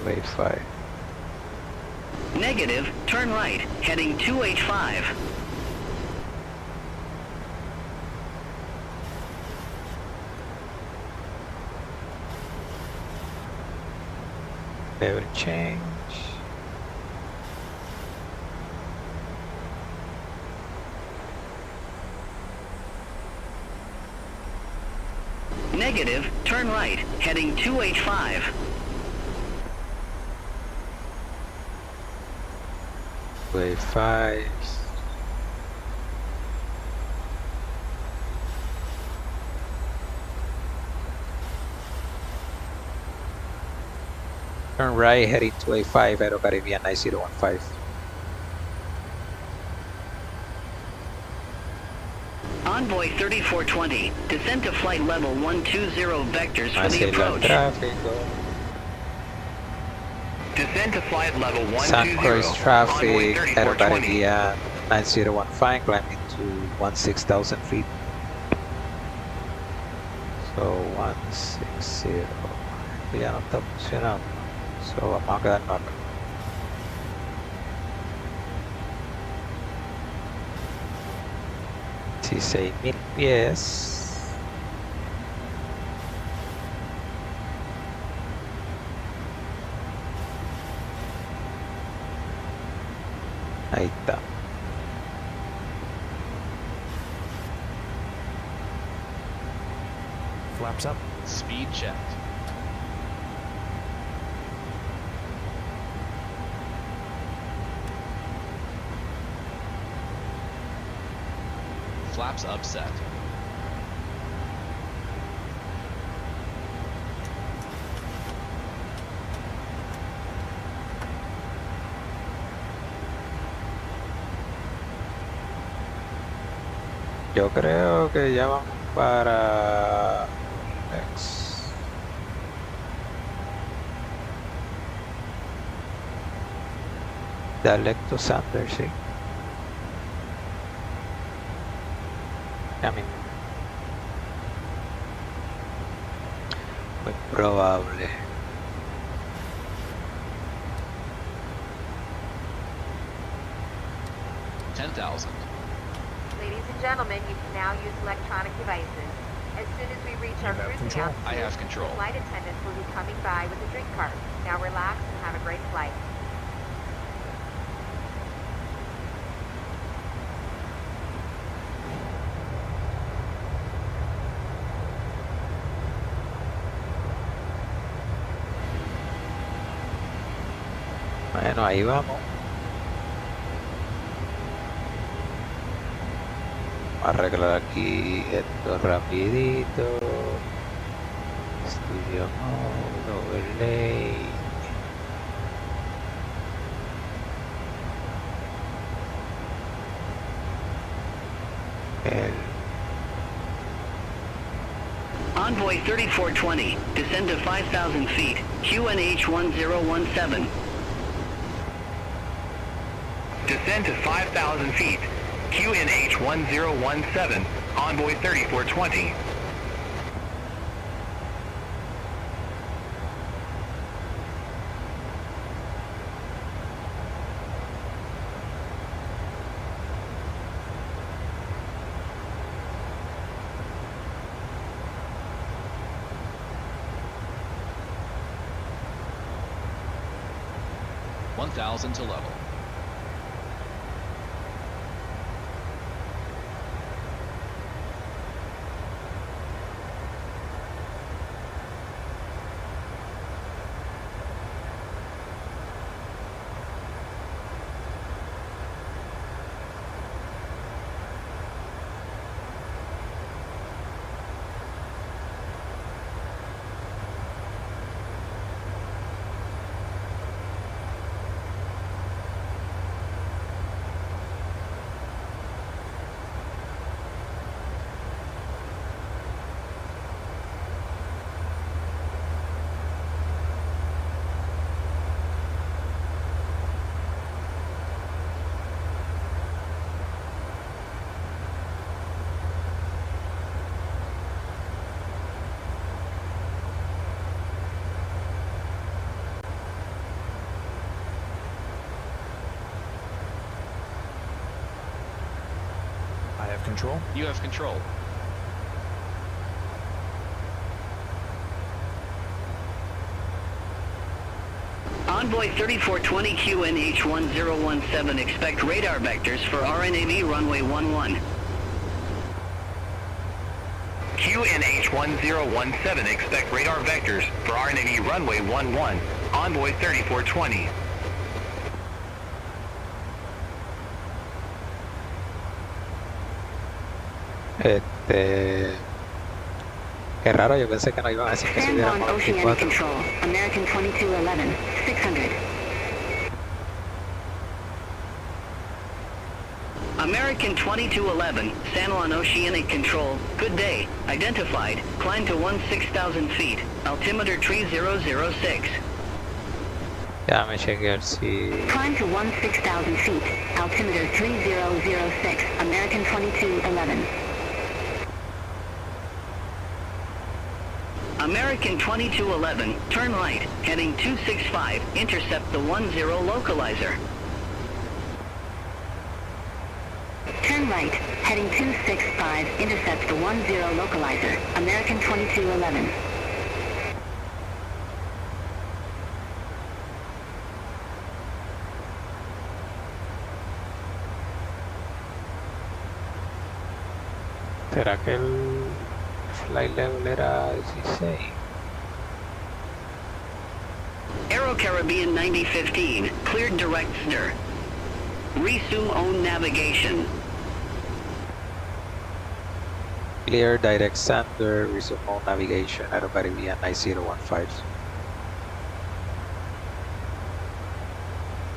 285. Negative, turn right, heading 285. Bearing change. Negative, turn right, heading 285. Wave 5. Turn right, heading to A5, Aero Caribbean 9015. Envoy 3420, descend to flight level 120 vectors for the Hacia el approach. tráfico. Descend to flight level 120. Sunrise Envoy traffic, Aero 3420. Caribbean 9015, climbing to 16,000 feet. So 160. Ya no está funcionando. So vamos a quedarnos acá. Sí, 6,000 pies. Ahí está. Flaps up. Speed checked. Flaps upset. Yo creo que ya vamos para X. Dialecto Sander, sí. Ya mismo. Muy probable. $10,000. Ladies and gentlemen, you can now use electronic devices. As soon as we reach our cruising altitude, I have control. the flight attendants will be coming by with a drink cart. Now relax and have a great flight. Bueno, ahí vamos. Arreglar aquí esto rapidito. Studio mode, overlay. Envoy 3420, descend to 5,000 feet, QNH 1017. Descend to 5,000 feet, QNH 1017, Envoy 3420. 1,000 to level. I have control. You have control. Envoy 3420 QNH 1017, expect radar vectors for RNAV runway 11. QNH 1017, expect radar vectors for RNAV runway 11. Envoy 3420. Qué raro, yo pensé que no iban a decir que San subieran Juan con Oceanic 24. Control, American 2211, 600. American 2211, San Juan Oceanic Control, good day, identified, climb to 16,000 feet, altimeter 3006. Ya me chequear si... Climb to 16,000 feet, altimeter 3006, American 2211. American 2211, turn right, heading 265, intercept the 10 localizer. Turn right, heading 265, intercept the 10 localizer, American 2211. ¿Será que el flight level era 16? Aero Caribbean 9015, cleared direct ZNDER. Resume own navigation. Clear direct ZNDER, resume on navigation, Aero Caribbean 9015.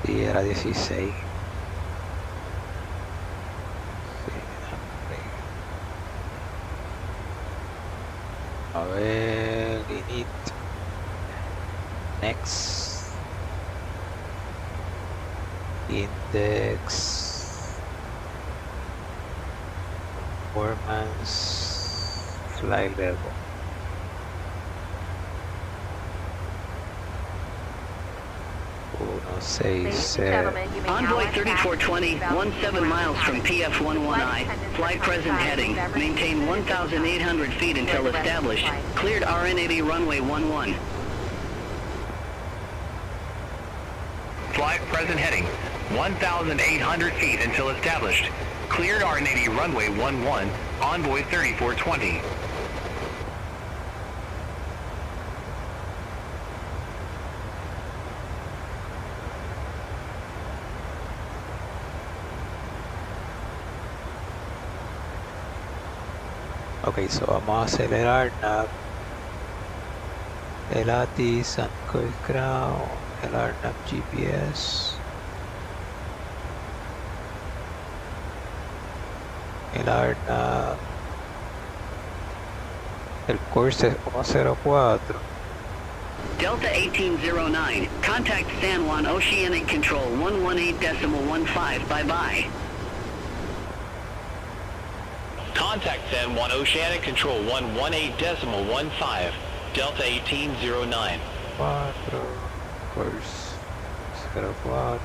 Y era 16. A ver, init. Next. Index. Performance. Flight level. Envoy 3420, 17 miles from PF11I, fly present heading, maintain 1,800 feet until established, cleared RNAV runway 11. Fly present heading 1,800 feet until established. Cleared RNAV runway 11, Envoy 3420. Ok, so vamos a acelerar nav, el ATIS, Anchor Crown, el RNAV GPS, el RNAV, el course es 104. Delta 1809, contact San Juan Oceanic Control 118.15, bye-bye. Contact San Juan Oceanic Control 118.15, Delta 1809. 4, course 04.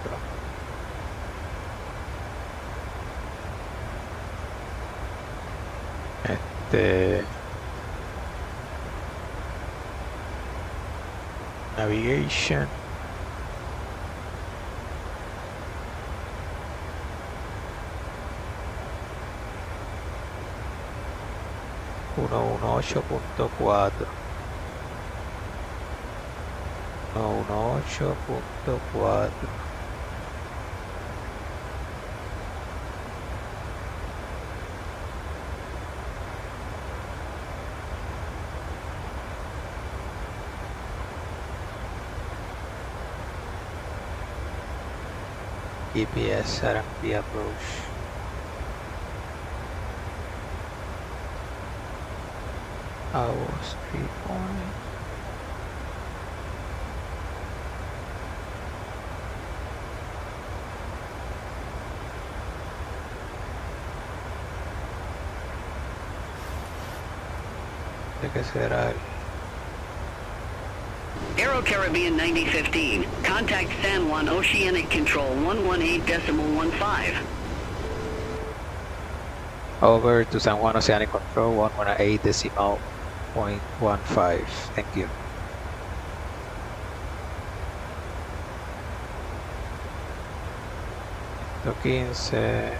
Navigation. 118.4. 118.4. GPS RMP approach. Hours 3 point. ¿De qué será el? Aero Caribbean 9015. Contact San Juan Oceanic Control 118.15. Over to San Juan Oceanic Control 118.15. Thank you. Esto 15.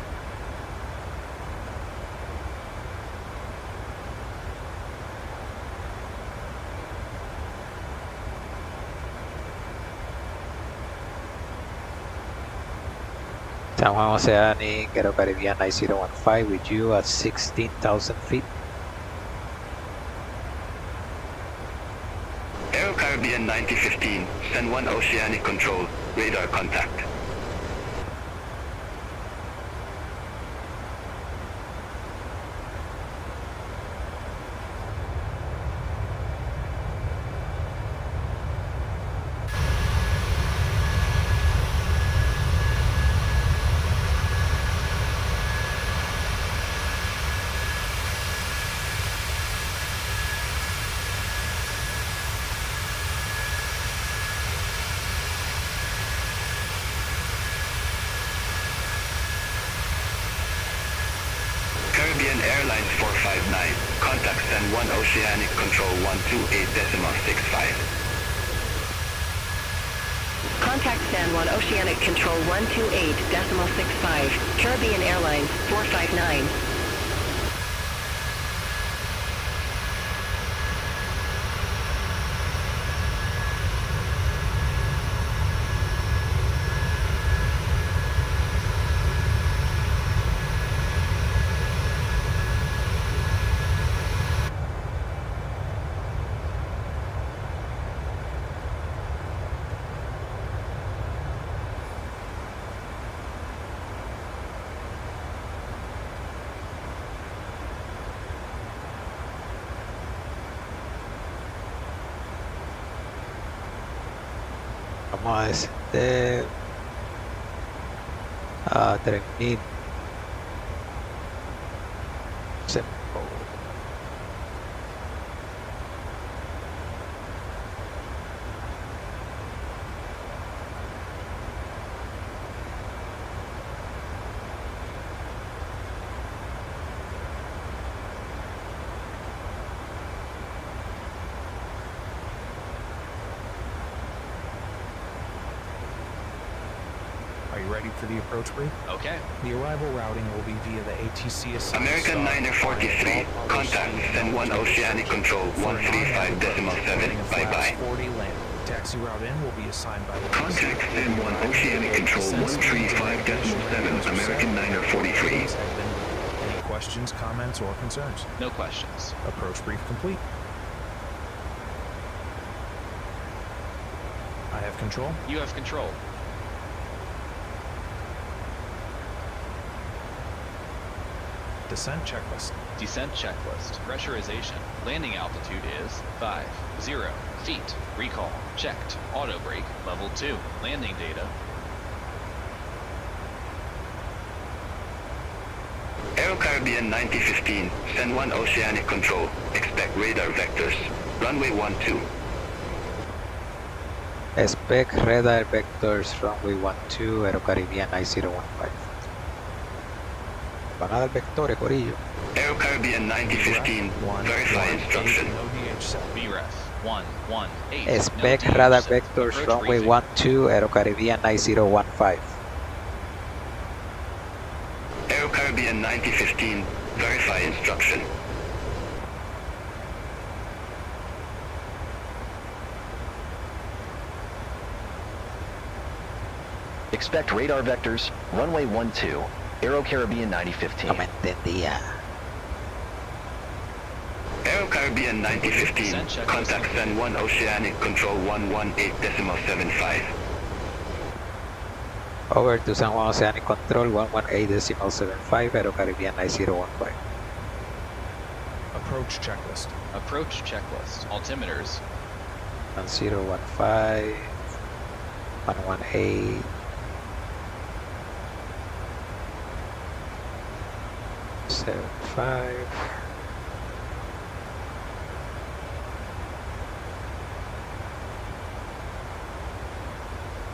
San Juan Oceanic, Aero Caribbean 9015 with you at 16,000 feet. Aero Caribbean 9015, San Juan Oceanic Control, radar contact. Caribbean Airlines 459, contact San Juan Oceanic Control 128.65. Contact San Juan Oceanic Control 128.65. Caribbean Airlines 459. Vamos a descender a 3000. SEPBO. Are you ready for the approach brief? Okay. The arrival routing will be via the ATC assigned American star. 943, contact San Juan Oceanic Control 135.7, bye-bye. 40 land. Taxi route in will be assigned by the Contact San Juan Oceanic Control 135.7, American 943. Any questions, comments, or concerns? No questions. Approach brief complete. I have control. You have control. Descent checklist. Descent checklist. Pressurization. Landing altitude is 50 feet. Recall. Checked. Auto brake. Level 2. Landing data. Aero Caribbean 9015, San Juan Oceanic Control. Expect radar vectors. Runway 12. Expect radar vectors runway 12, Aero Caribbean 9015. Van a dar vectores, corillo. Aero Caribbean 9015, verify instruction. BREF 118. Expect radar vectors runway 12, Aero Caribbean 9015. Aero Caribbean 9015, verify instruction. Expect radar vectors, runway 12, Aero Caribbean 9015. No me entendía. Aero Caribbean 9015, contact San Juan Oceanic Control 118.75. Over to San Juan Oceanic Control 118.75, Aero Caribbean 9015. Approach checklist. Approach checklist. Altimeters. 1015, 118, 75.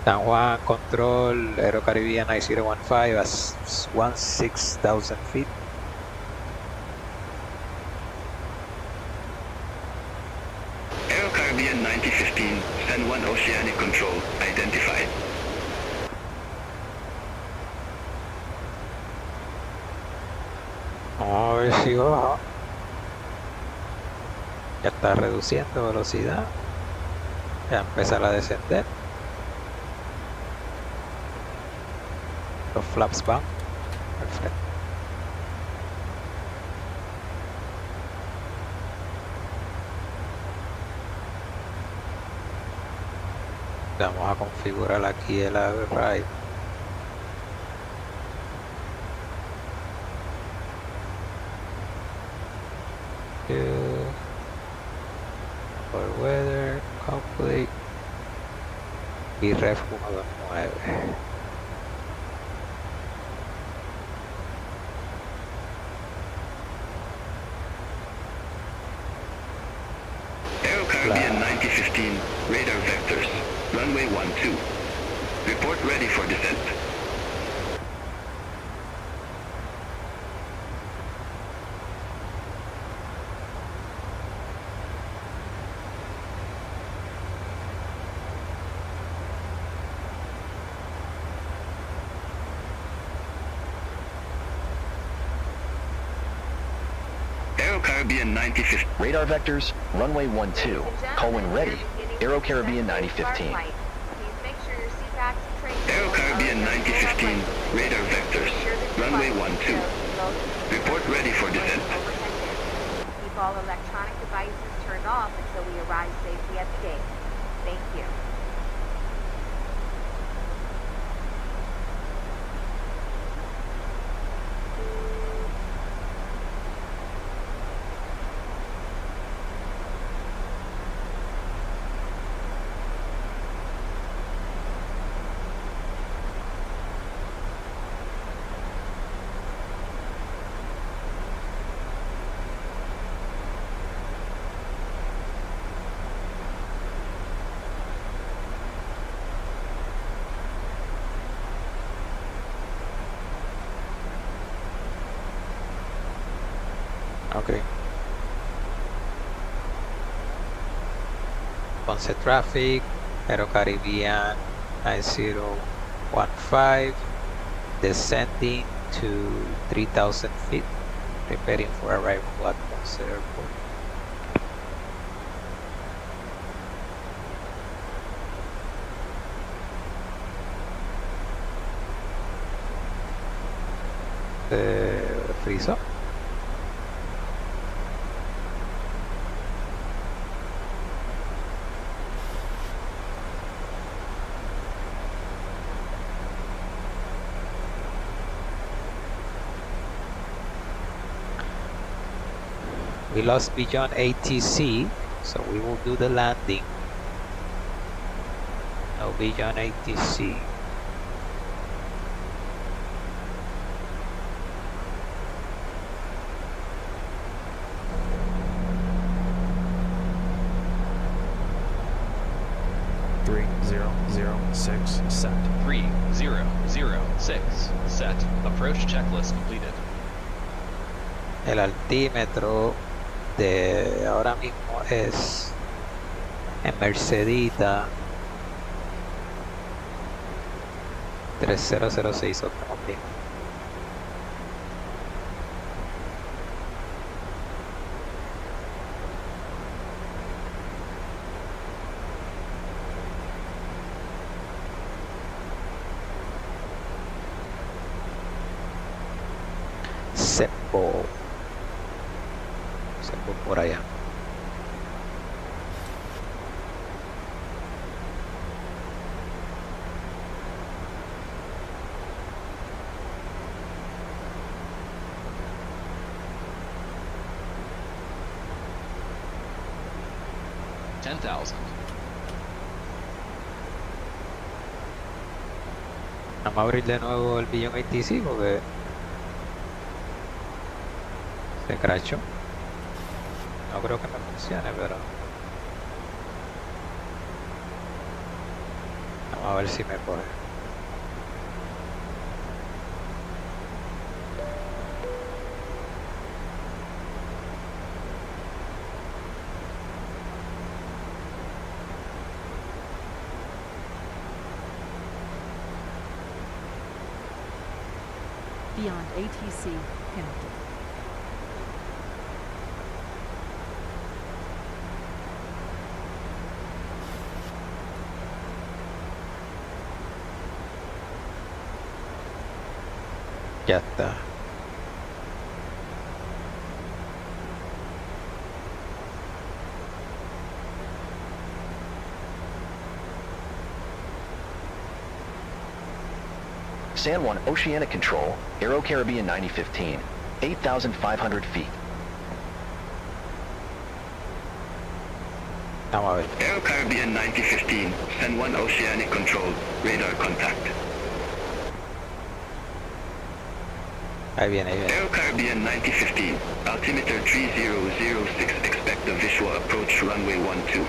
San Juan Control, Aero Caribbean 9015 at 16,000 feet. Aero Caribbean 9015, San Juan Oceanic Control, identified. Vamos a ver si baja. Ya está reduciendo velocidad. Ya empezar a descender. Los flaps van al frente. Vamos a configurar aquí el override. For weather, complete y ref 129. Aero Caribbean 9015, radar vectors, runway 12. Report ready for descent. Aero Caribbean 9015. Radar vectors, runway 12, Colwyn ready, Aero Caribbean 9015. Aero Caribbean 9015, radar vectors, runway 12. Report ready for descent. Keep all electronic devices turned off until we arrive safely at the gate. Thank you. Okay. Ponce traffic, Aero Caribbean 9015, descending to 3,000 feet, preparing for arrival at Ponce Airport. Freeze up. We lost beyond ATC, so we will do the landing. No beyond ATC. Six set. 3006 set. Approach checklist completed. El altímetro de ahora mismo es en Mercedita 3006 automotriz. SEPBO. SEPBO por allá. Vamos a abrir de nuevo el billón ATC porque se crachó. No creo que me funcione, pero vamos a ver si me coge. Beyond ATC connected. Ya está. San Juan Oceanic Control, Aero Caribbean 9015, 8,500 feet. Vamos a ver. Aero Caribbean 9015, San Juan Oceanic Control, radar contact. Ahí viene, ahí viene. Aero Caribbean 9015, altimeter 3006, expect the visual approach runway 12.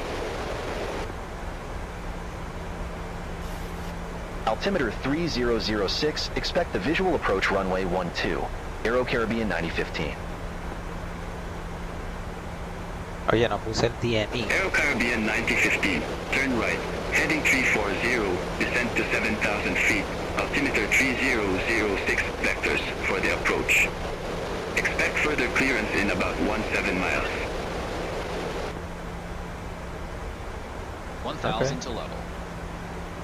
Altimeter 3006, expect the visual approach runway 12, Aero Caribbean 9015. Oye, no puse el DME. Aero Caribbean 9015, turn right, heading 340, descent to 7,000 feet, altimeter 3006 vectors for the approach. Expect further clearance in about 17 miles. 1,000 to level.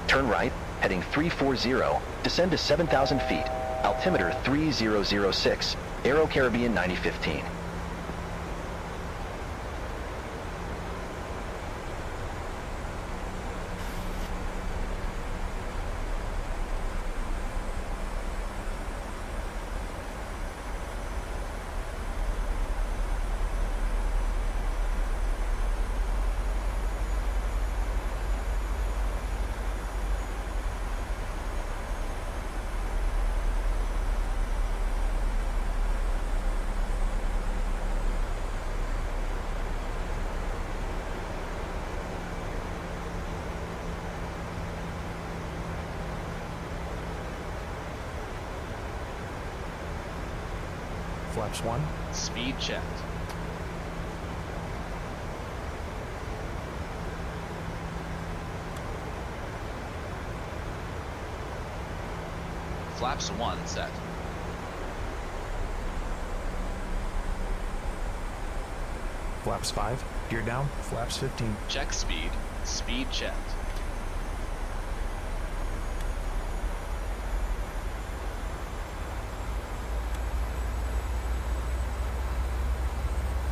Turn right, heading 340, descend to 7,000 feet, altimeter 3006, Aero Caribbean 9015. Flaps 1. Speed checked. Flaps 1 set. Flaps 5. Gear down. Flaps 15. Check speed. Speed checked.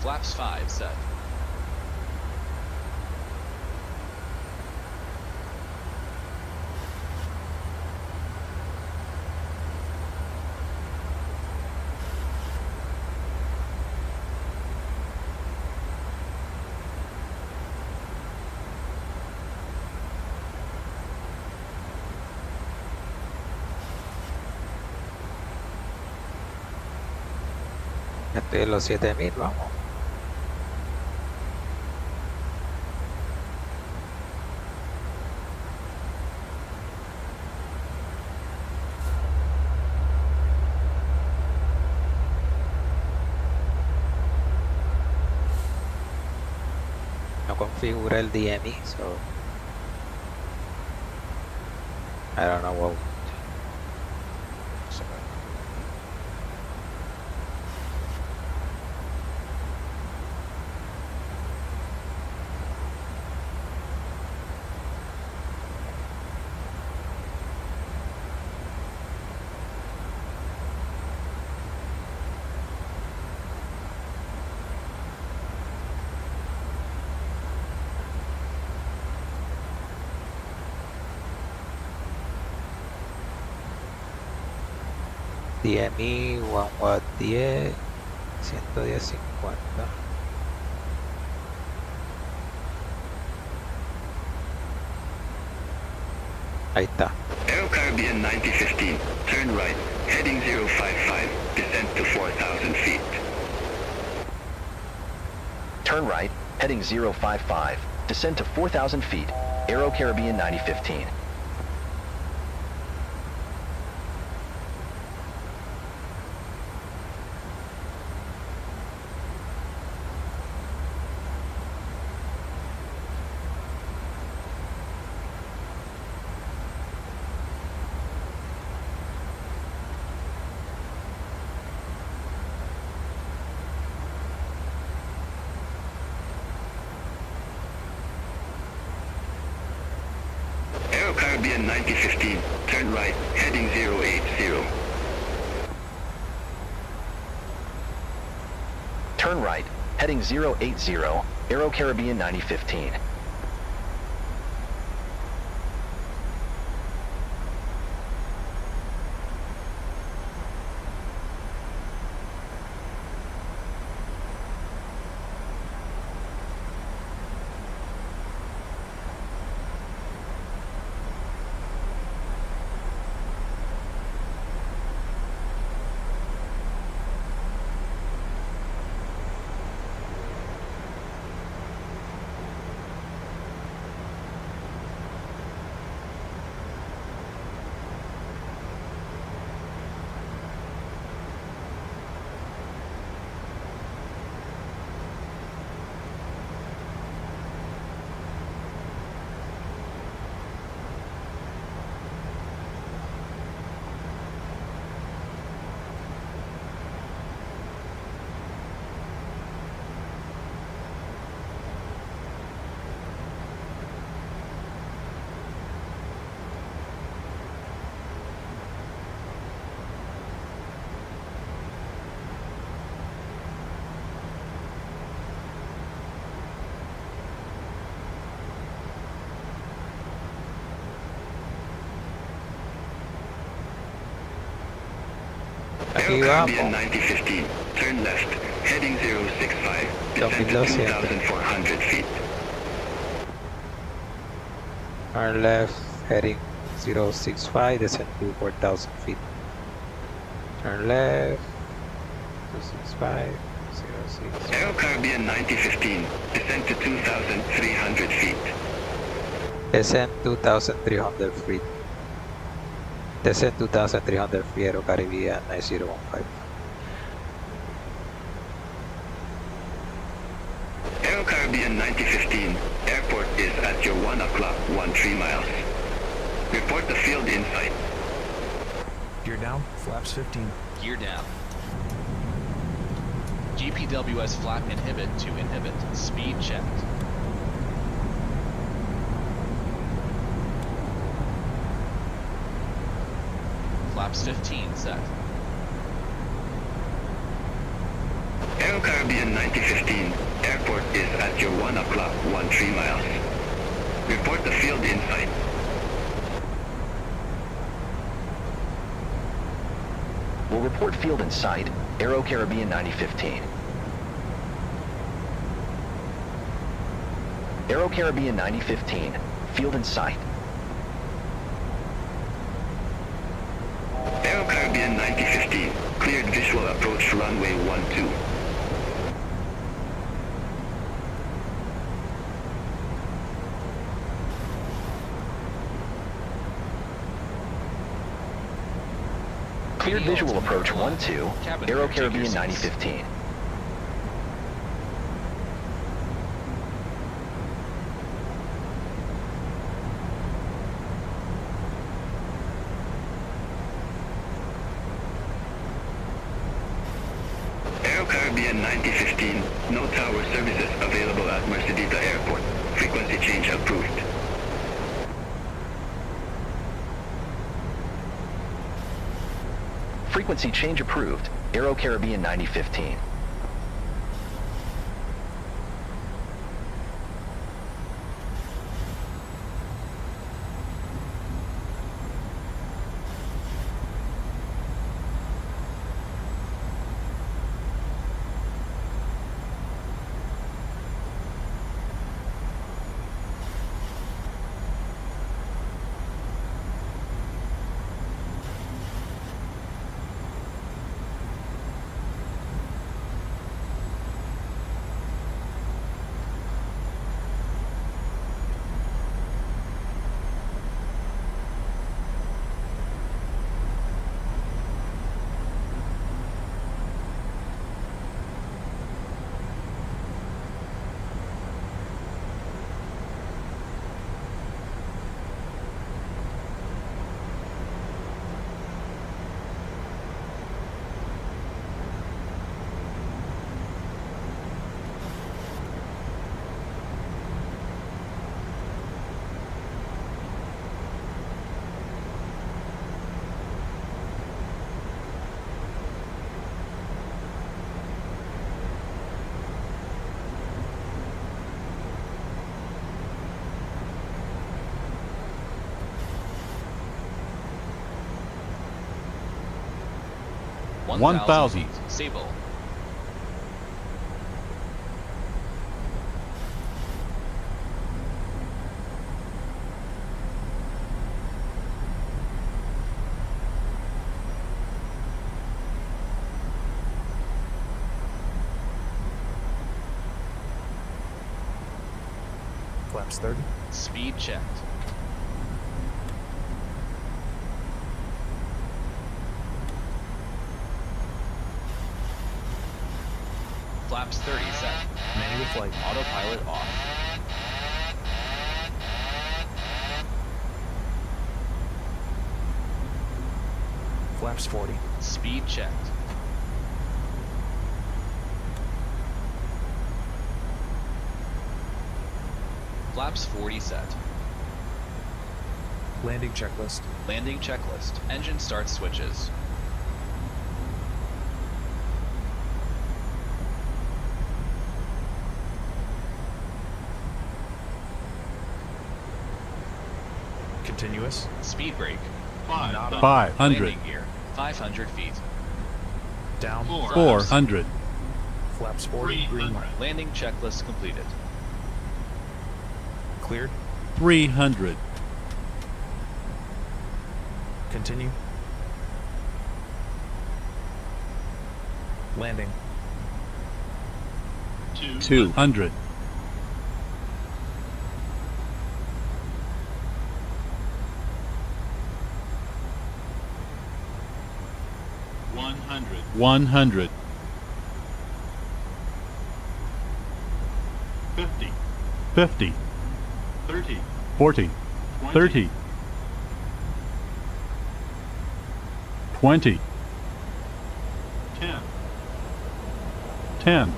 Flaps 5 set. Estoy en los 7000, vamos. No configura el DME, so I don't know what. 10.000, 1 watt 10, 110.50. Ahí está. Aero Caribbean 9015, turn right, heading 055, descent to 4,000 feet. Turn right, heading 055, descend to 4,000 feet, Aero Caribbean 9015. Aero Caribbean 9015, turn right, heading 080. Turn right, heading 080, Aero Caribbean 9015. Aquí Aero vamos. Caribbean 9015, turn left, heading 065, descend to 2200. 2,400 feet. Turn left, heading 065, descend to 4,000 feet. Turn left, 265, 06. Aero Caribbean 9015, descend to 2,300 feet. Descend 2,300 feet. Descend 2,300 feet, Aero Caribbean 9015. Aero Caribbean 9015, airport is at your 1 o'clock, 13 miles. Report the field in sight. Gear down, flaps 15. Gear down. GPWS flap inhibit to inhibit. Speed checked. Flaps 15 set. Aero Caribbean 9015, airport is at your 1 o'clock, 13 miles. Report the field in sight. Will report field in sight, Aero Caribbean 9015. Aero Caribbean 9015, field in sight. Aero Caribbean 9015, cleared visual approach runway 12. Cleared visual approach 12, Aero Caribbean 9015. Aero Caribbean 9015, no tower services available at Mercedita Airport. Frequency change approved. Frequency change approved, Aero Caribbean 9015. 1,000 feet. Stable. Flaps 30. Speed checked. Flaps 30 set. Manual flight. Autopilot off. Flaps 40. Speed checked. Flaps 40 set. Landing checklist. Landing checklist. Engine start switches. Continuous. Speed brake. 500. Landing gear. 500 feet. Down. 400. Flaps 40. Green light. Landing checklist completed. Cleared. 300. Continue. Landing. 200. One hundred. 50. 40. 30. 20. 10.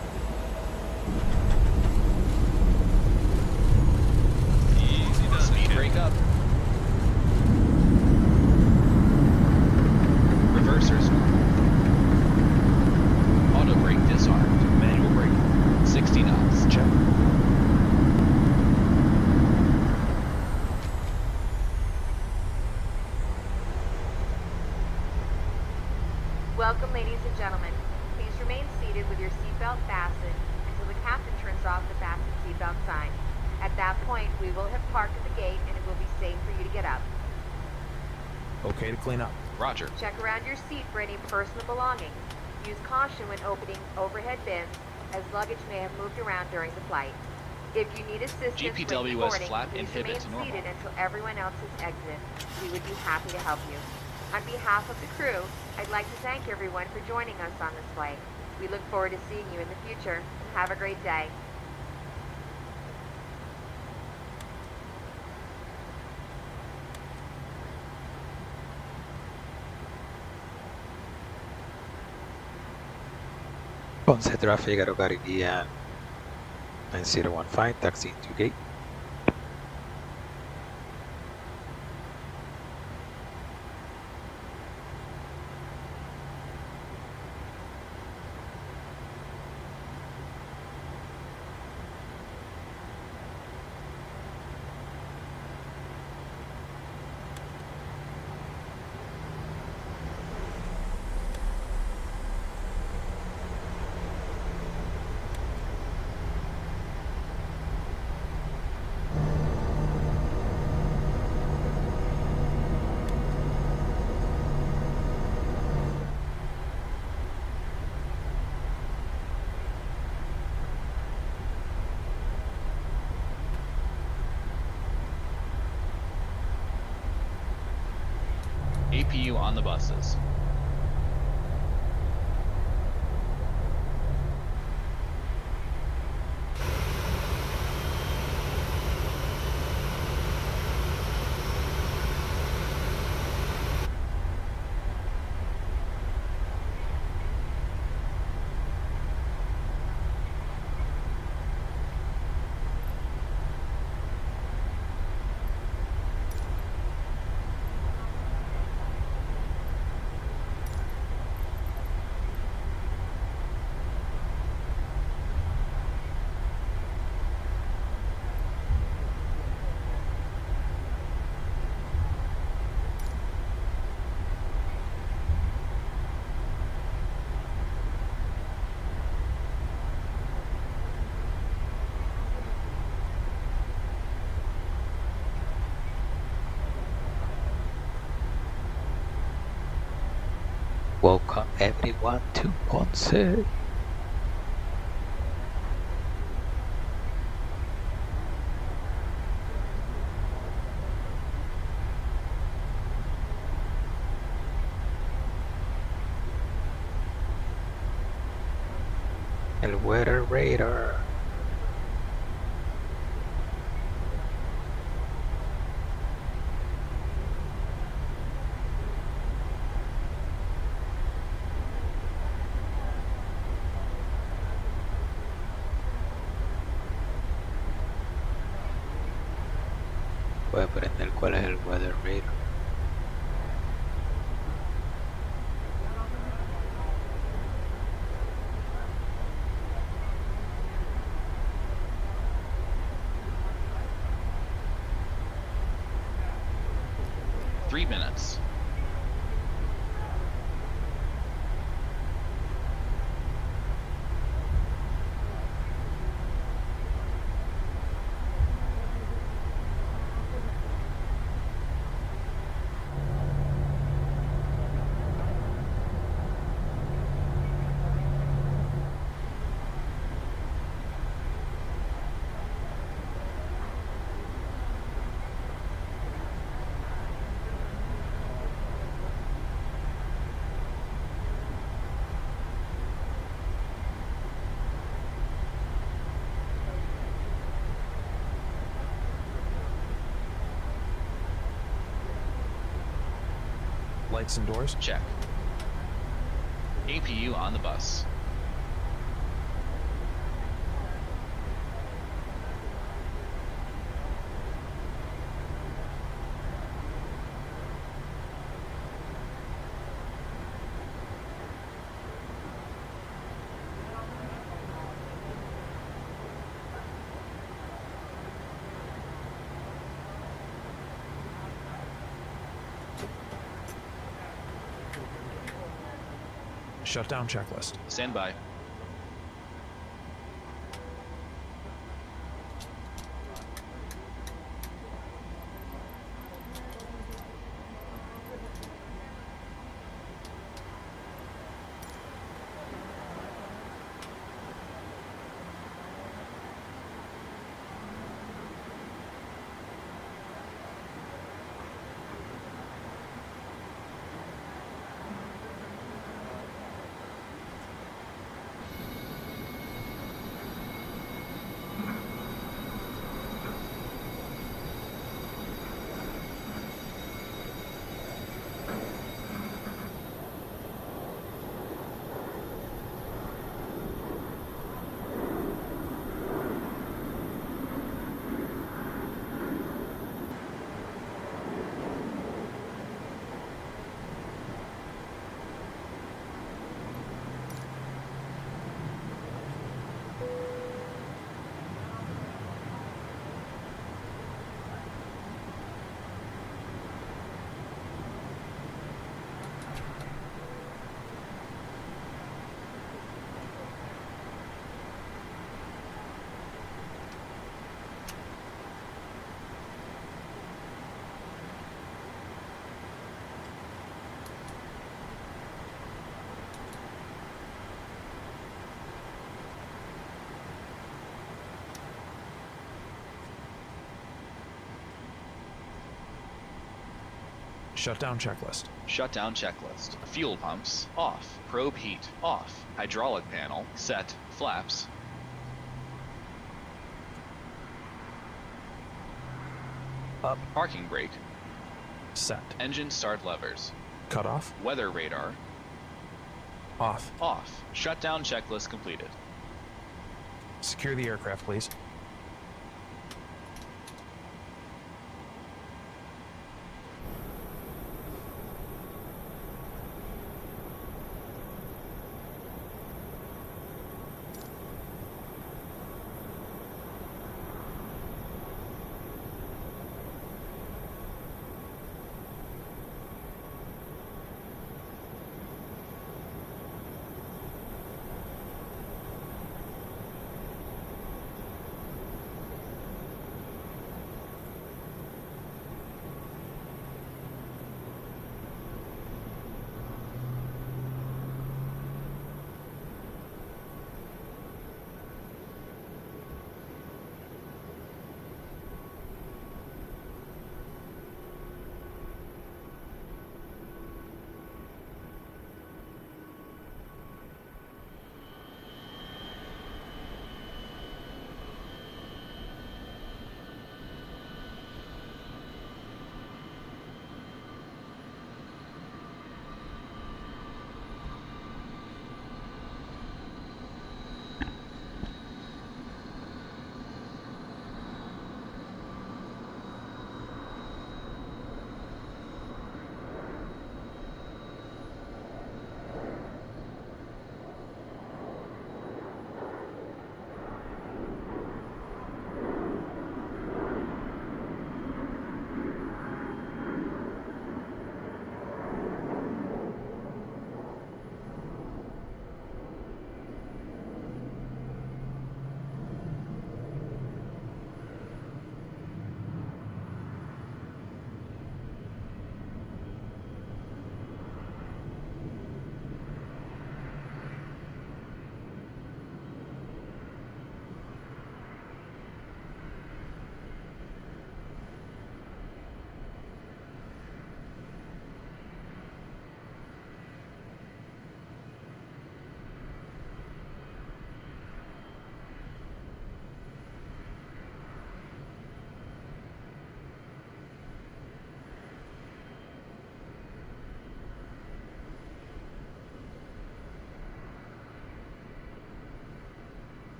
Easy does. Speed brake up. Reversers. Auto brake disarmed. Manual brake. 60 knots. Check. Welcome, ladies and gentlemen. Please remain seated with your seatbelt fastened until the captain turns off the fasten seatbelt sign. At that point, we will have parked at the gate and it will be safe for you to get up. Okay to clean up. Roger. Check around your seat for any personal belongings. Use caution when opening overhead bins, as luggage may have moved around during the flight. If you need assistance GPW with has boarding, flat please inhibit remain to normal. seated until everyone else has exited. We would be happy to help you. On behalf of the crew, I'd like to thank everyone for joining us on this flight. We look forward to seeing you in the future, and have a great day. Ponce traffic, Aero Caribbean 9015, taxi into gate. APU on the buses. Welcome everyone to Ponce. El Weather Radar. Voy a aprender cuál es el Weather Radar. Three minutes. Lights and doors? Check. APU on the bus. Shutdown checklist. Stand by. Shutdown checklist. Shutdown checklist. Fuel pumps, off. Probe heat, off. Hydraulic panel, set. Flaps. Up. Parking brake. Set. Engine start levers. Cut off. Weather radar. Off. Off. Shutdown checklist completed. Secure the aircraft, please.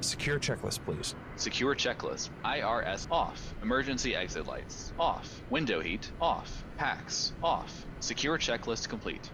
Secure checklist, please. Secure checklist. IRS off. Emergency exit lights off. Window heat off. Packs off. Secure checklist complete.